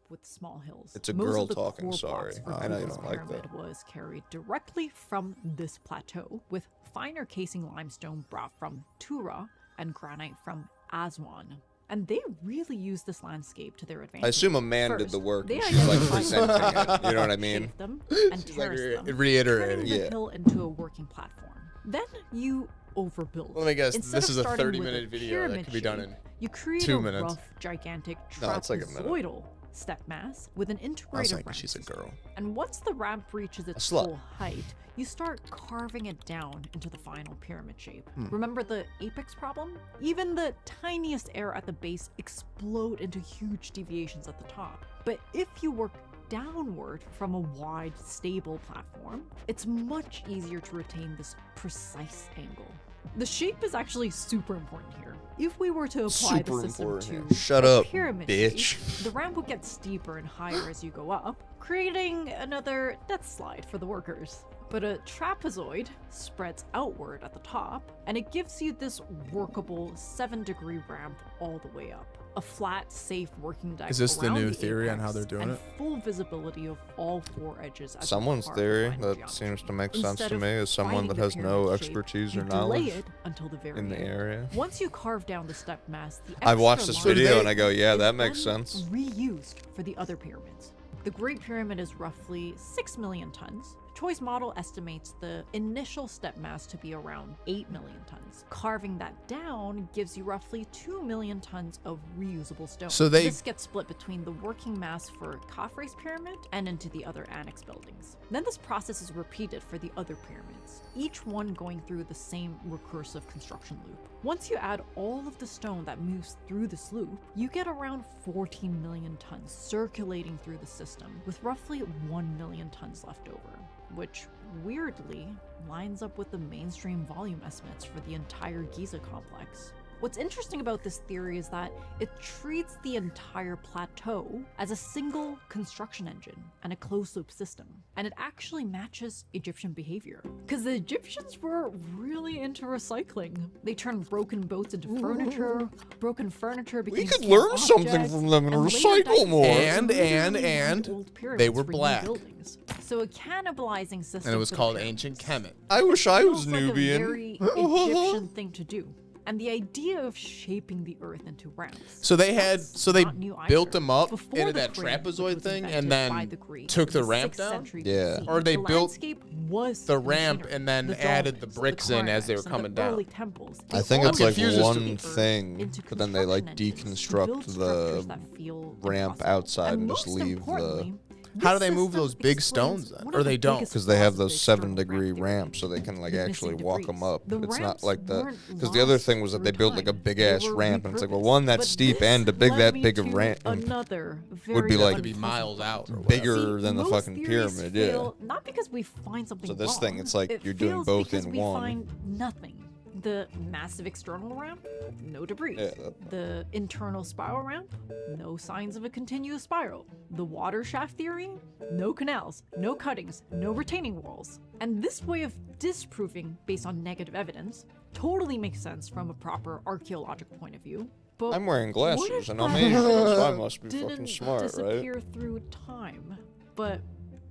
With small hills. It's a girl talking, sorry. I know you don't like that. Was carried directly from this plateau with finer casing limestone brought from Tura and granite from Aswan. And they really use this landscape to their advantage. I assume a man did the work and she's like presenting it. You know what I mean? Them and terrace them, reiterating the hill into a working platform. Then you overbuild. Let me guess, Instead this is a starting 30-minute video that could be done in you create 2 a minutes. rough, gigantic No, it's like a minute. trapezoidal step mass with an integrated ramp. She's a girl. And once the ramp reaches its full height, you start carving it down into the final pyramid shape. Remember the apex problem? Even the tiniest error at the base explode into huge deviations at the top. But if you work downward from a wide, stable platform, it's much easier to retain this precise angle. The shape is actually super important here. If we were to apply the system to Shut up, pyramid bitch. shape, the ramp would get steeper and higher as you go up, creating another death slide for the workers. But a trapezoid spreads outward at the top, and it gives you this workable 7-degree ramp all the way up. A flat, safe working deck. Is this the around new theory on apex how they're doing and it? Full visibility of all 4 edges. as Someone's part of the theory final that geometry. seems to make sense Instead to of me is someone that finding has the no pyramid shape, expertise you or delay knowledge it until the very in the end. area. Once you carve down the step mass, the I watched extra this line video and I go, yeah, is that makes then sense. Reused for the other pyramids. The Great Pyramid is roughly 6 million tons. Choi's model estimates the initial step mass to be around 8 million tons. Carving that down gives you roughly 2 million tons of reusable stone. So this gets split between the working mass for Khafre's pyramid and into the other annex buildings. Then this process is repeated for the other pyramids, each one going through the same recursive construction loop. Once you add all of the stone that moves through this loop, you get around 14 million tons circulating through the system, with roughly 1 million tons left over, which weirdly lines up with the mainstream volume estimates for the entire Giza complex. What's interesting about this theory is that it treats the entire plateau as a single construction engine and a closed-loop system, and it actually matches Egyptian behavior. Because the Egyptians were really into recycling. They turned broken boats into furniture, broken furniture became We could small learn something objects, from them and later recycle dynasties more. And old they pyramids were for new black. buildings. So a cannibalizing system. And it was for the called pyramids. ancient Kemet. I wish I was Feels like a Nubian. very Egyptian thing to do. And the idea of shaping the earth into ramps. So they had, That's so they not new built either. them up Before into the that crane, which trapezoid was thing, invented and by then the Greeks took in the ramp 6th down. century Yeah. BC. Or they The built landscape was the ramp machinery. and then The added the dolmens, bricks in as they were cairns, and coming the early down. temples, I they think all it's like confused as to one the earth thing, into but then they like construction engines to deconstruct build the structures that feel ramp impossible. outside and just most leave the. importantly, How do this they move system those big explains stones then? one Or of the they don't? biggest Because they have flaws of those the external 7-degree ramp theory. ramps, so they can like The actually missing walk them degrees. up. The It's not ramps like that. weren't Because the other lost thing was that they through built like a time. big They ass were ramp, and it's like, well, repurposed. one that's But steep this and to big led that me big a to ramp another would be very like Could be miles out or whatever. bigger than the most fucking theories pyramid. Yeah. fail not because we find something So this thing, wrong. it's like It you're doing fails both because in we one. find nothing. The massive external ramp, no debris. Yeah, The internal spiral ramp, no signs of a continuous spiral. The water shaft theory, no canals, no cuttings, no retaining walls. And this way of disproving based on negative evidence totally makes sense from a proper archaeological point of view. But I'm wearing what glasses if and I'm that Asian, so I evidence must be fucking didn't smart, right? disappear through time, but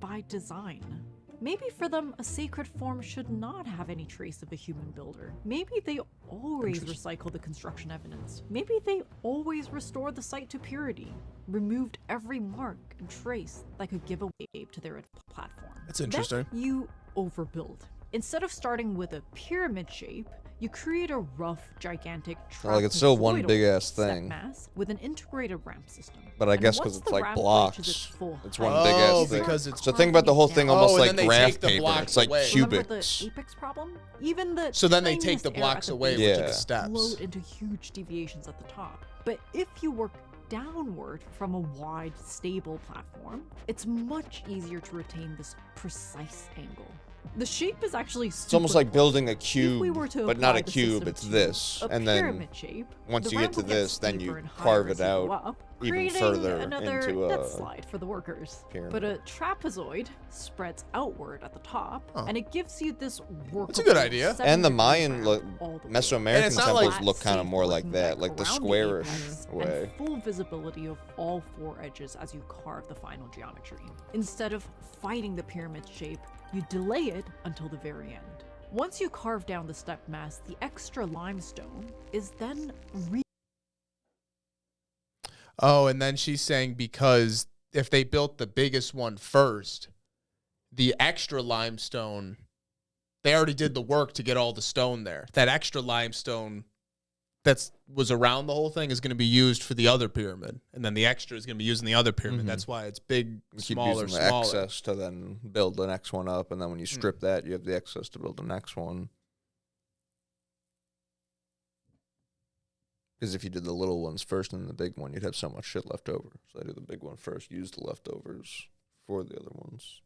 by design? Maybe for them, a sacred form should not have any trace of a human builder. Maybe they always recycle the construction evidence. Maybe they always restore the site to purity, removed every mark and trace that could give away to their platform. That's interesting. Then you overbuild. Instead of starting with a pyramid shape, you create a rough, gigantic Like, it's still one trapezoidal big-ass step thing. mass with an integrated ramp system. But I And guess once because it's the like ramp blocks, reaches its full it's one height, big Oh, ass thing. because it's So think about the whole thing Oh, almost and like then they graph take the paper. blocks It's like away. Remember cubics. the apex problem? Even the So then they take tiniest the error blocks at the away, base which are Yeah. the steps. explode into huge deviations at the top. But if you work downward from a wide, stable platform, it's much easier to retain this precise angle. The shape is actually It's almost like building a cube, but not a apply the cube, system it's to this. a And then pyramid shape, once the you get ramp to will get this, then steeper you and higher carve as it you go out up, even creating further another into death a slide for the workers. pyramid. But a trapezoid spreads outward at the top, Huh. and it gives you this workable That's a good idea. And the 7-degree Mayan, ramp like, all the way. Mesoamerican And it's not temples like- look kind of Safe more like working that, back like the around squarish apex way. And full visibility of all four edges as you carve the final geometry. Instead of fighting the pyramid shape, you delay it until the very end. Once you carve down the step mass, the extra limestone is then Oh, and then she's saying because if they built the biggest one first, the extra limestone, they already did the work to get all the stone there. That extra limestone was around the whole thing is going to be used for the other pyramid, and then the extra is going to be used in the other pyramid. Mhm. That's why it's big, You keep smaller, using the smaller. excess to then build the next one up, and then when you strip that, you have the excess to build the next one. Because if you did the little ones first and then the big one, you'd have so much shit left over. So I do the big one first, use the leftovers for the other ones.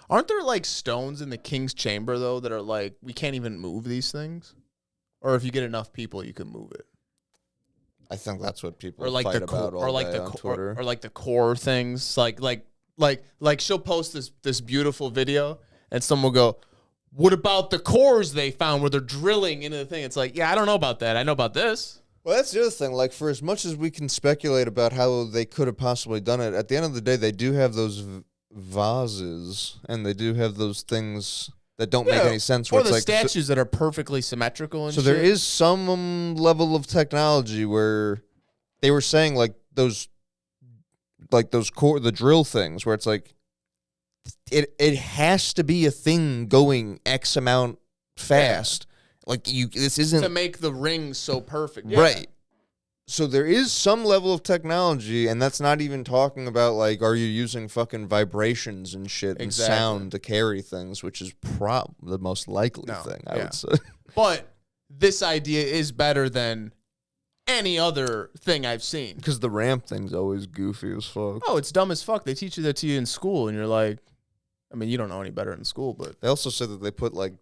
Aren't there like stones in the king's chamber though that are like we can't even move these things? Or if you get enough people, you can move it. I think that's what people Or like fight the about all day on Twitter. or like the core things, like she'll post this beautiful video, and someone will go, "What about the cores they found where they're drilling into the thing?" It's like, yeah, I don't know about that. I know about this. Well, that's the other thing. Like, for as much as we can speculate about how they could have possibly done it, at the end of the day, they do have those vases, and they do have those things that don't make any sense. Or Where the it's like, statues that are perfectly symmetrical and so shit. there is some level of technology where they were saying like those core, the drill things, where it's like it has to be a thing going X amount fast. Like this isn't to make the rings so perfect. Yeah. right. So there is some level of technology, and that's not even talking about like, are you using fucking vibrations and shit and Exactly. sound to carry things, which is the most likely thing, I would say. But this idea is better than any other thing I've seen. Because the ramp thing's always goofy as fuck. Oh, it's dumb as fuck. They teach you that to you in school, and you're like, I mean, you don't know any better in school, but They also said that they put like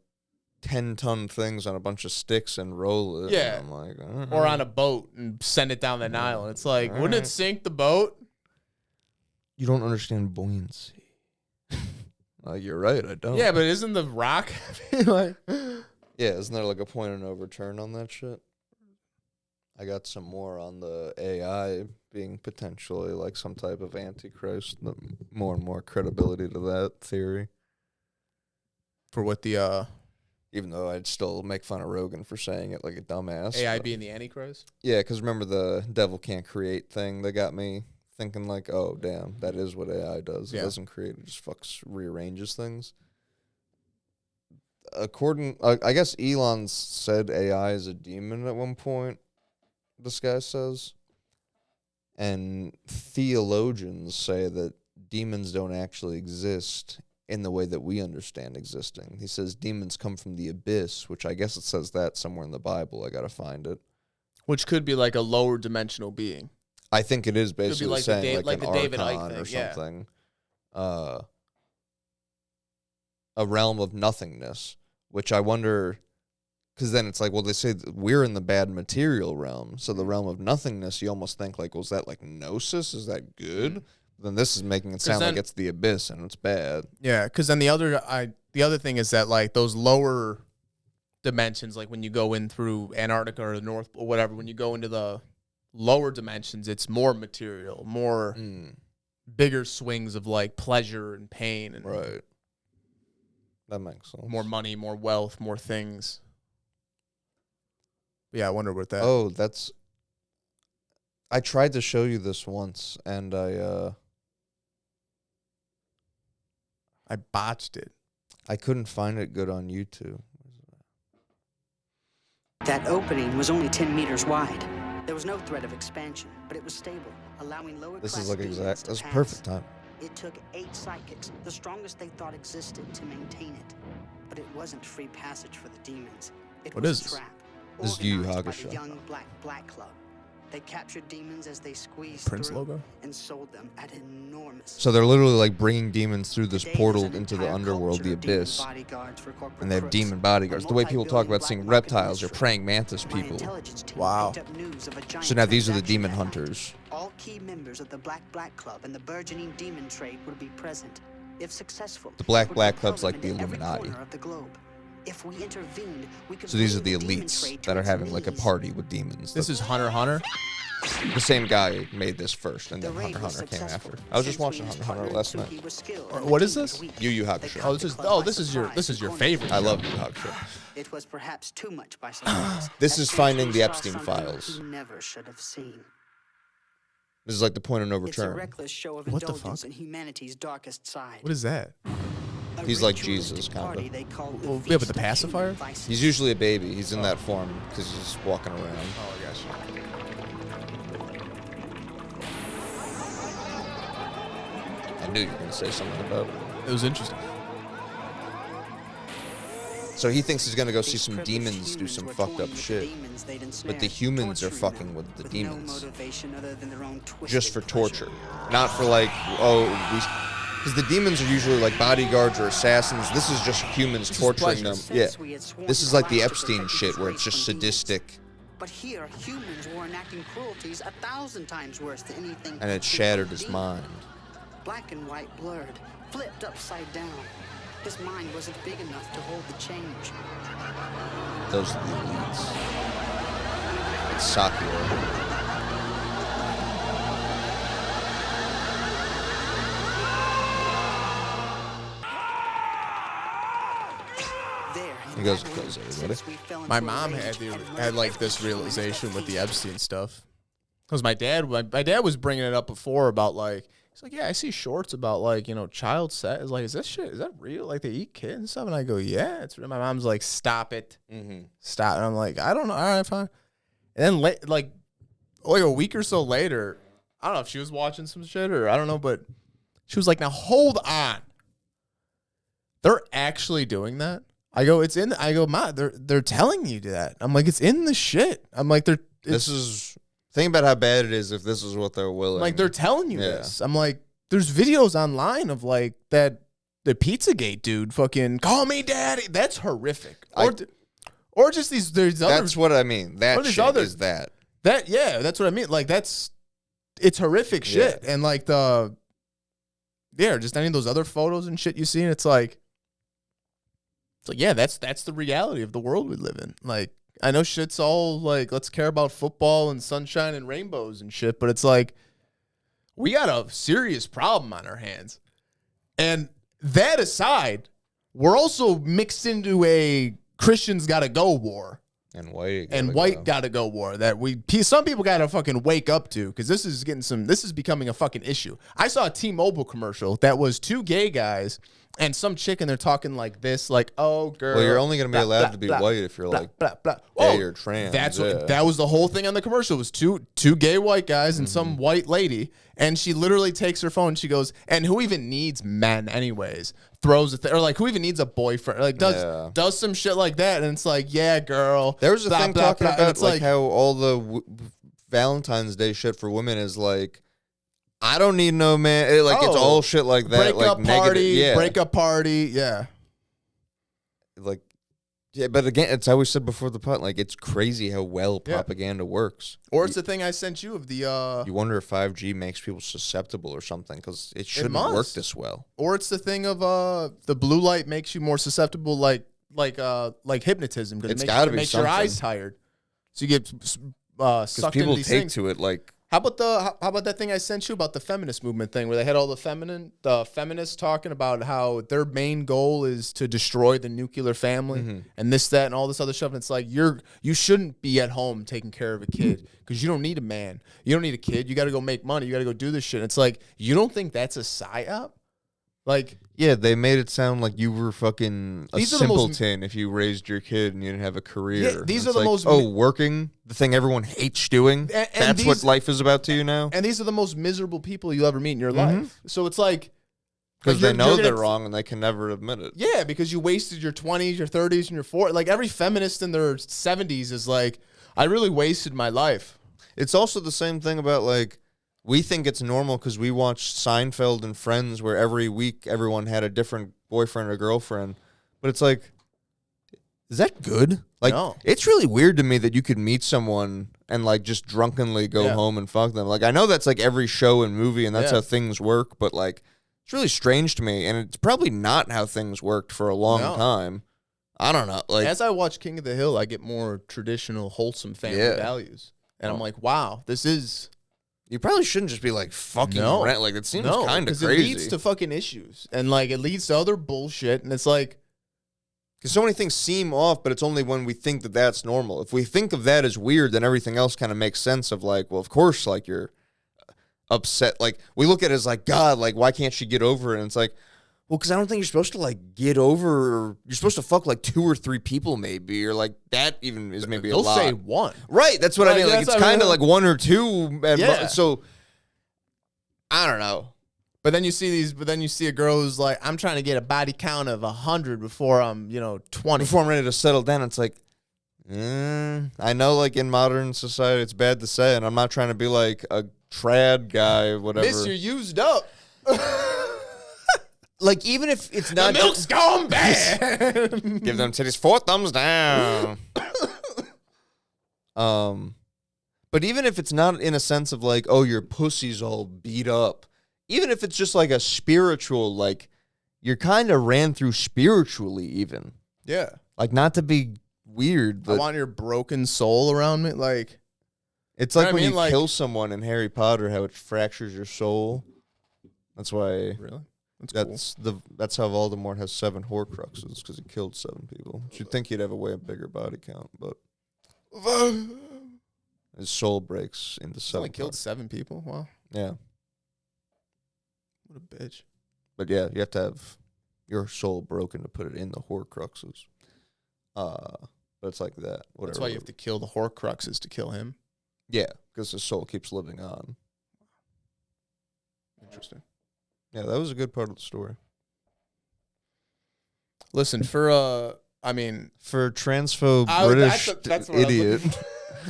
10-ton things on a bunch of sticks and roll it. Yeah. And I'm like, all right. Or on a boat and send it down the Nile. And it's like, wouldn't it sink the boat? You don't understand buoyancy. You're right, I don't. Yeah, but isn't the rock like? Yeah, isn't there like a point of no return on that shit? I got some more on the AI being potentially like some type of antichrist. More and more credibility to that theory. For what the Even though I'd still make fun of Rogan for saying it like a dumbass. AI being the Antichrist? Yeah, because remember the devil can't create thing that got me thinking like, oh, damn, that is what AI does. It doesn't create, it just rearranges things. I guess Elon said AI is a demon at one point, this guy says. And theologians say that demons don't actually exist in the way that we understand existing. He says demons come from the abyss, which I guess it says that somewhere in the Bible. I got to find it. Which could be like a lower dimensional being. I think it is basically like saying like an the David Icke archon thing, or something. A realm of nothingness, which I wonder, because then it's like, well, they say that we're in the bad material realm, so the realm of nothingness, you almost think like, was that like gnosis? Is that good? Then this is making it sound like it's the abyss and it's bad. Yeah, because then the other thing is that like those lower dimensions, like when you go in through Antarctica or the North or whatever, when you go into the lower dimensions, it's more material, more bigger swings of like pleasure and pain, and right. That makes sense. More money, more wealth, more things. Yeah, I wonder what that. Oh, I tried to show you this once, and I botched it. I couldn't find it good on YouTube. That opening was only 10 meters wide. There was no threat of expansion, but it was stable, allowing lower This class is like demons exact. to That's pass. perfect time. It took 8 psychics, the strongest they thought existed, to maintain it. But it wasn't free passage for the demons. It What was is a this? trap. This is YuYu organized by Hakusho. the young black club. They captured demons as they squeezed Prince through logo? and sold them at enormous. So they're literally like bringing demons through this Today, portal there's an into the entire underworld, culture the of demon abyss, bodyguards for corporate and they have crooks. demon bodyguards. A The way people talk about multi-billion seeing black market reptiles or industry. praying mantis My people. intelligence team Wow. picked up news of a giant So now these are the transaction demon that night. hunters. All key members of the Black Club and the burgeoning demon trade would be present. If successful, The Black it would Club's propel like them the into every Illuminati. corner of the globe. If we intervened, we could So these are bring the demon elites trade to that are its having like a knees. party with demons. This is Hunter x Hunter. The same guy made this first, and The then raid Hunter was Hunter came successful. after. I was just Sensui watching and his Hunter partner last night. Sensui were skilled and What the is team this? was weak. YuYu They Hakusho. caught the club by this is your surprise. favorite. I love YuYu Hakusho. It was perhaps too much by surprise. This is As finding Sensui the saw Epstein something files. he never should have seen. This is like the point of no It's a return. reckless show of What the indulgence fuck? in humanity's darkest side. What is that? A He's like ritualistic Jesus, kinda. party they called the Well, yeah, but Feast the of pacifier? Human Vices. He's usually a baby. He's in that form because he's walking around. Oh, I got you. I knew you were going to say something about it. It was interesting. So he thinks he's going to go see These some privileged demons do humans some were fucked toying up with the shit. demons they'd But the ensnared, humans are torturing fucking them with the no demons. motivation other than their own twisted Just for pleasure. torture. Not for like, because the demons are usually like bodyguards or assassins. This is just humans torturing them. Yeah. Sensui had sworn This to is like the flash to Epstein protect shit his where race it's just from demons. sadistic But here, humans were enacting cruelties 1,000 times worse than anything. and it human shattered his demon. mind. Black and white blurred, flipped upside down. His mind wasn't big enough to hold the change. Those are the elites. It's Sakura. There, He goes, everybody. Sensui fell My into a mom rage had and had like murdered this every human at realization the with the feast. Epstein stuff. Because my dad was bringing it up before about like, he's like, yeah, I see shorts about like, child sex. Like, is that real? Like they eat kids and stuff? And I go, yeah, it's real. My mom's like, stop it. Stop. And I'm like, I don't know. All right, fine. And then like a week or so later, I don't know if she was watching some shit or I don't know, but she was like, now hold on. They're actually doing that? I go, it's in. I go, Ma, they're telling you that. I'm like, it's in the shit. I'm like, Think about how bad it is if this is what they're willing. like they're telling you Yeah. this. I'm like, there's videos online of like that the Pizzagate dude, fucking call me daddy. That's horrific. Or just there's other. That's what I mean. That shit is that. That's what I mean. Like it's horrific shit. And like just any of those other photos and shit you see, and it's like that's the reality of the world we live in. Like I know shit's all like let's care about football and sunshine and rainbows and shit, but it's like we got a serious problem on our hands. And that aside, we're also mixed into a Christians gotta go war. And white gotta go war that some people gotta fucking wake up to, because this is becoming a fucking issue. I saw a T-Mobile commercial that was two gay guys and some chick, and they're talking like this, like, oh girl. Well, you're only gonna be allowed to be white if you're like gay or trans. That's what that was the whole thing on the commercial. It was two gay white guys and some white lady, and she literally takes her phone and she goes, and who even needs men anyways? Throws or like who even needs a boyfriend? Like does some shit like that, and it's like, yeah, girl. There was a thing talking about like how all the Valentine's Day shit for women is like, I don't need no man. It's all shit like that. Breakup party, yeah. Like, yeah, but again, it's how we said before the punt. Like, it's crazy how well propaganda works. Or it's the thing I sent you of the. You wonder if 5G makes people susceptible or something, because it shouldn't work this well. Or it's the thing of the blue light makes you more susceptible, like hypnotism. It's got to be makes your eyes tired, so you get sucked into these things. To it like. How about that thing I sent you about the feminist movement thing, where they had all the feminists talking about how their main goal is to destroy the nuclear family and this, that, and all this other stuff. And it's like you shouldn't be at home taking care of a kid, because you don't need a man, you don't need a kid. You got to go make money. You got to go do this shit. And it's like, you don't think that's a psyop? Like, yeah, they made it sound like you were fucking a simpleton if you raised your kid and you didn't have a career. Yeah, these are the most working, the thing everyone hates doing. And that's what life is about to you now. And these are the most miserable people you'll ever meet in your life. So it's like, because they know they're wrong and they can never admit it. Yeah, because you wasted your 20s, your 30s, and your 40s. Like every feminist in their 70s is like, I really wasted my life. It's also the same thing about like, we think it's normal because we watched Seinfeld and Friends, where every week everyone had a different boyfriend or girlfriend. But it's like, is that good? Like, no. It's really weird to me that you could meet someone and like just drunkenly go home and fuck them. Like, I know that's like every show and movie and that's how things work, but like, it's really strange to me. And it's probably not how things worked for a long time. I don't know. Like, as I watch King of the Hill, I get more traditional, wholesome family values. And I'm like, wow, this is... You probably shouldn't just be like fucking rent. Like, it seems kind of crazy. It leads to fucking issues, and like it leads to other bullshit. And it's like, because so many things seem off, but it's only when we think that that's normal. If we think of that as weird, then everything else kind of makes sense. Of like, well, of course, like you're upset. Like we look at it as like, God, like why can't she get over it? And it's like, well, because I don't think you're supposed to like get over. Or you're supposed to fuck like 2 or 3 people, maybe, or like that even is maybe a lot. They'll say 1, right? That's what I mean. Like it's kind of like 1 or 2. So I don't know. But then you see a girl who's like, I'm trying to get a body count of 100 before I'm 20. Before I'm ready to settle down. It's like, I know, like in modern society, it's bad to say, and I'm not trying to be like a trad guy, or whatever. Miss, you're used up. Like, even if it's not... The milk's gone bad. Give them titties 4 thumbs down. But even if it's not in a sense of like, oh, your pussy's all beat up. Even if it's just like a spiritual, like, you're kind of ran through spiritually even. Yeah. Like, not to be weird, but... I want your broken soul around me, like... It's like when you kill someone in Harry Potter, how it fractures your soul. That's why... Really? That's how Voldemort has 7 Horcruxes, because he killed 7 people. You'd think he'd have a way bigger body count, but his soul breaks into 7. Only killed 7 people. Wow. Yeah. What a bitch. But yeah, you have to have your soul broken to put it in the Horcruxes. But it's like that. Whatever. That's why you have to kill the Horcruxes to kill him. Yeah, because his soul keeps living on. Interesting. Yeah, that was a good part of the story. Listen, for a transphobe British idiot.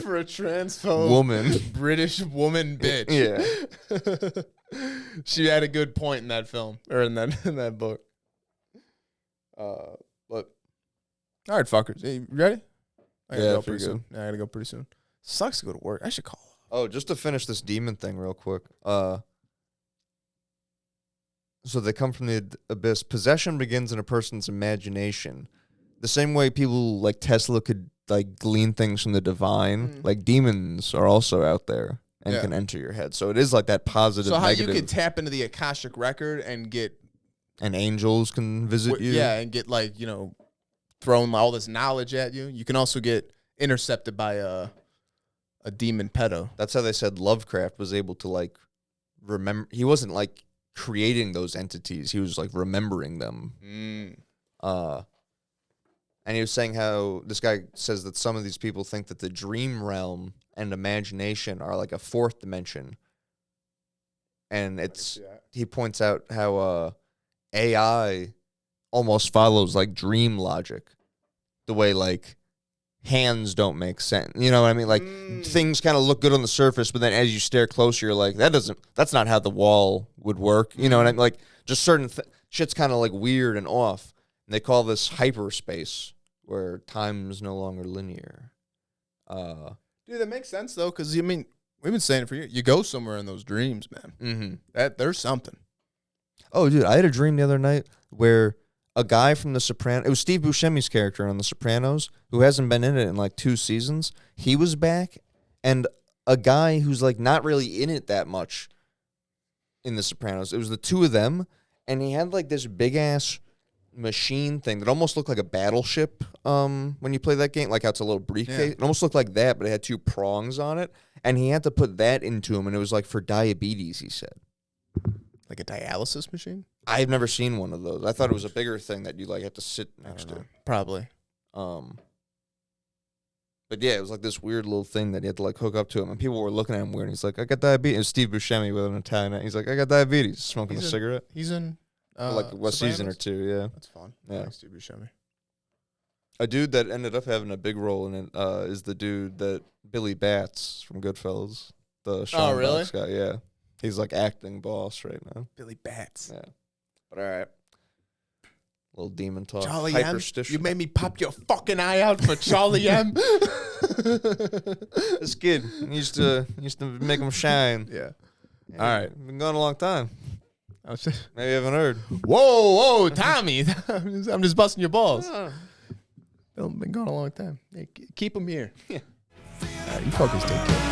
For a transphobe woman. British woman bitch. Yeah. She had a good point in that film, or in that book. But all right, fuckers. Hey, you ready? I gotta go pretty soon. Yeah, I gotta go pretty soon. Sucks to go to work. I should call. Oh, just to finish this demon thing real quick. So they come from the abyss. Possession begins in a person's imagination. The same way people like Tesla could like glean things from the divine, like demons are also out there and can enter your head. So it is like that positive, negative. So how you could tap into the Akashic record and get... And angels can visit you. Yeah, and get like, thrown all this knowledge at you. You can also get intercepted by a demon pedo. That's how they said Lovecraft was able to like remember. He wasn't like creating those entities. He was like remembering them. And he was saying how this guy says that some of these people think that the dream realm and imagination are like a fourth dimension. And he points out how AI almost follows like dream logic, the way like hands don't make sense. You know what I mean? Like things kind of look good on the surface, but then as you stare closer, you're like, that's not how the wall would work. You know what I mean? Like just certain shit's kind of like weird and off. And they call this hyperspace, where time is no longer linear. Dude, that makes sense though, because we've been saying it for years. You go somewhere in those dreams, man. Mm-hmm. There's something. Oh, dude, I had a dream the other night where a guy from The Sopranos, it was Steve Buscemi's character on The Sopranos, who hasn't been in it in like 2 seasons. He was back, and a guy who's like not really in it that much in The Sopranos. It was the two of them, and he had like this big ass machine thing that almost looked like a battleship when you play that game, like how it's a little briefcase. Yeah. It almost looked like that, but it had 2 prongs on it, and he had to put that into him, and it was like for diabetes, he said. Like a dialysis machine? I've never seen one of those. I thought it was a bigger thing that you like have to sit next to. Probably. But yeah, it was like this weird little thing that you had to like hook up to him, and people were looking at him weird. And he's like, "I got diabetes." It was Steve Buscemi with an Italian accent. He's like, "I got diabetes," smoking a cigarette. He's in like what season or 2? Yeah, that's fun. Yeah, Steve Buscemi. A dude that ended up having a big role in it is the dude that Billy Batts from Goodfellas, the Sean Box guy. Yeah. He's like acting boss right now. Billy Batts. Yeah. But all right. Little demon talk. Charlie M. You made me pop your fucking eye out for Charlie M. This kid used to make him shine. Yeah. All right. Been going a long time. Maybe you haven't heard. Whoa, Tommy. I'm just busting your balls. Been going a long time. Hey, keep them here. Yeah. All right, you fuckers take care.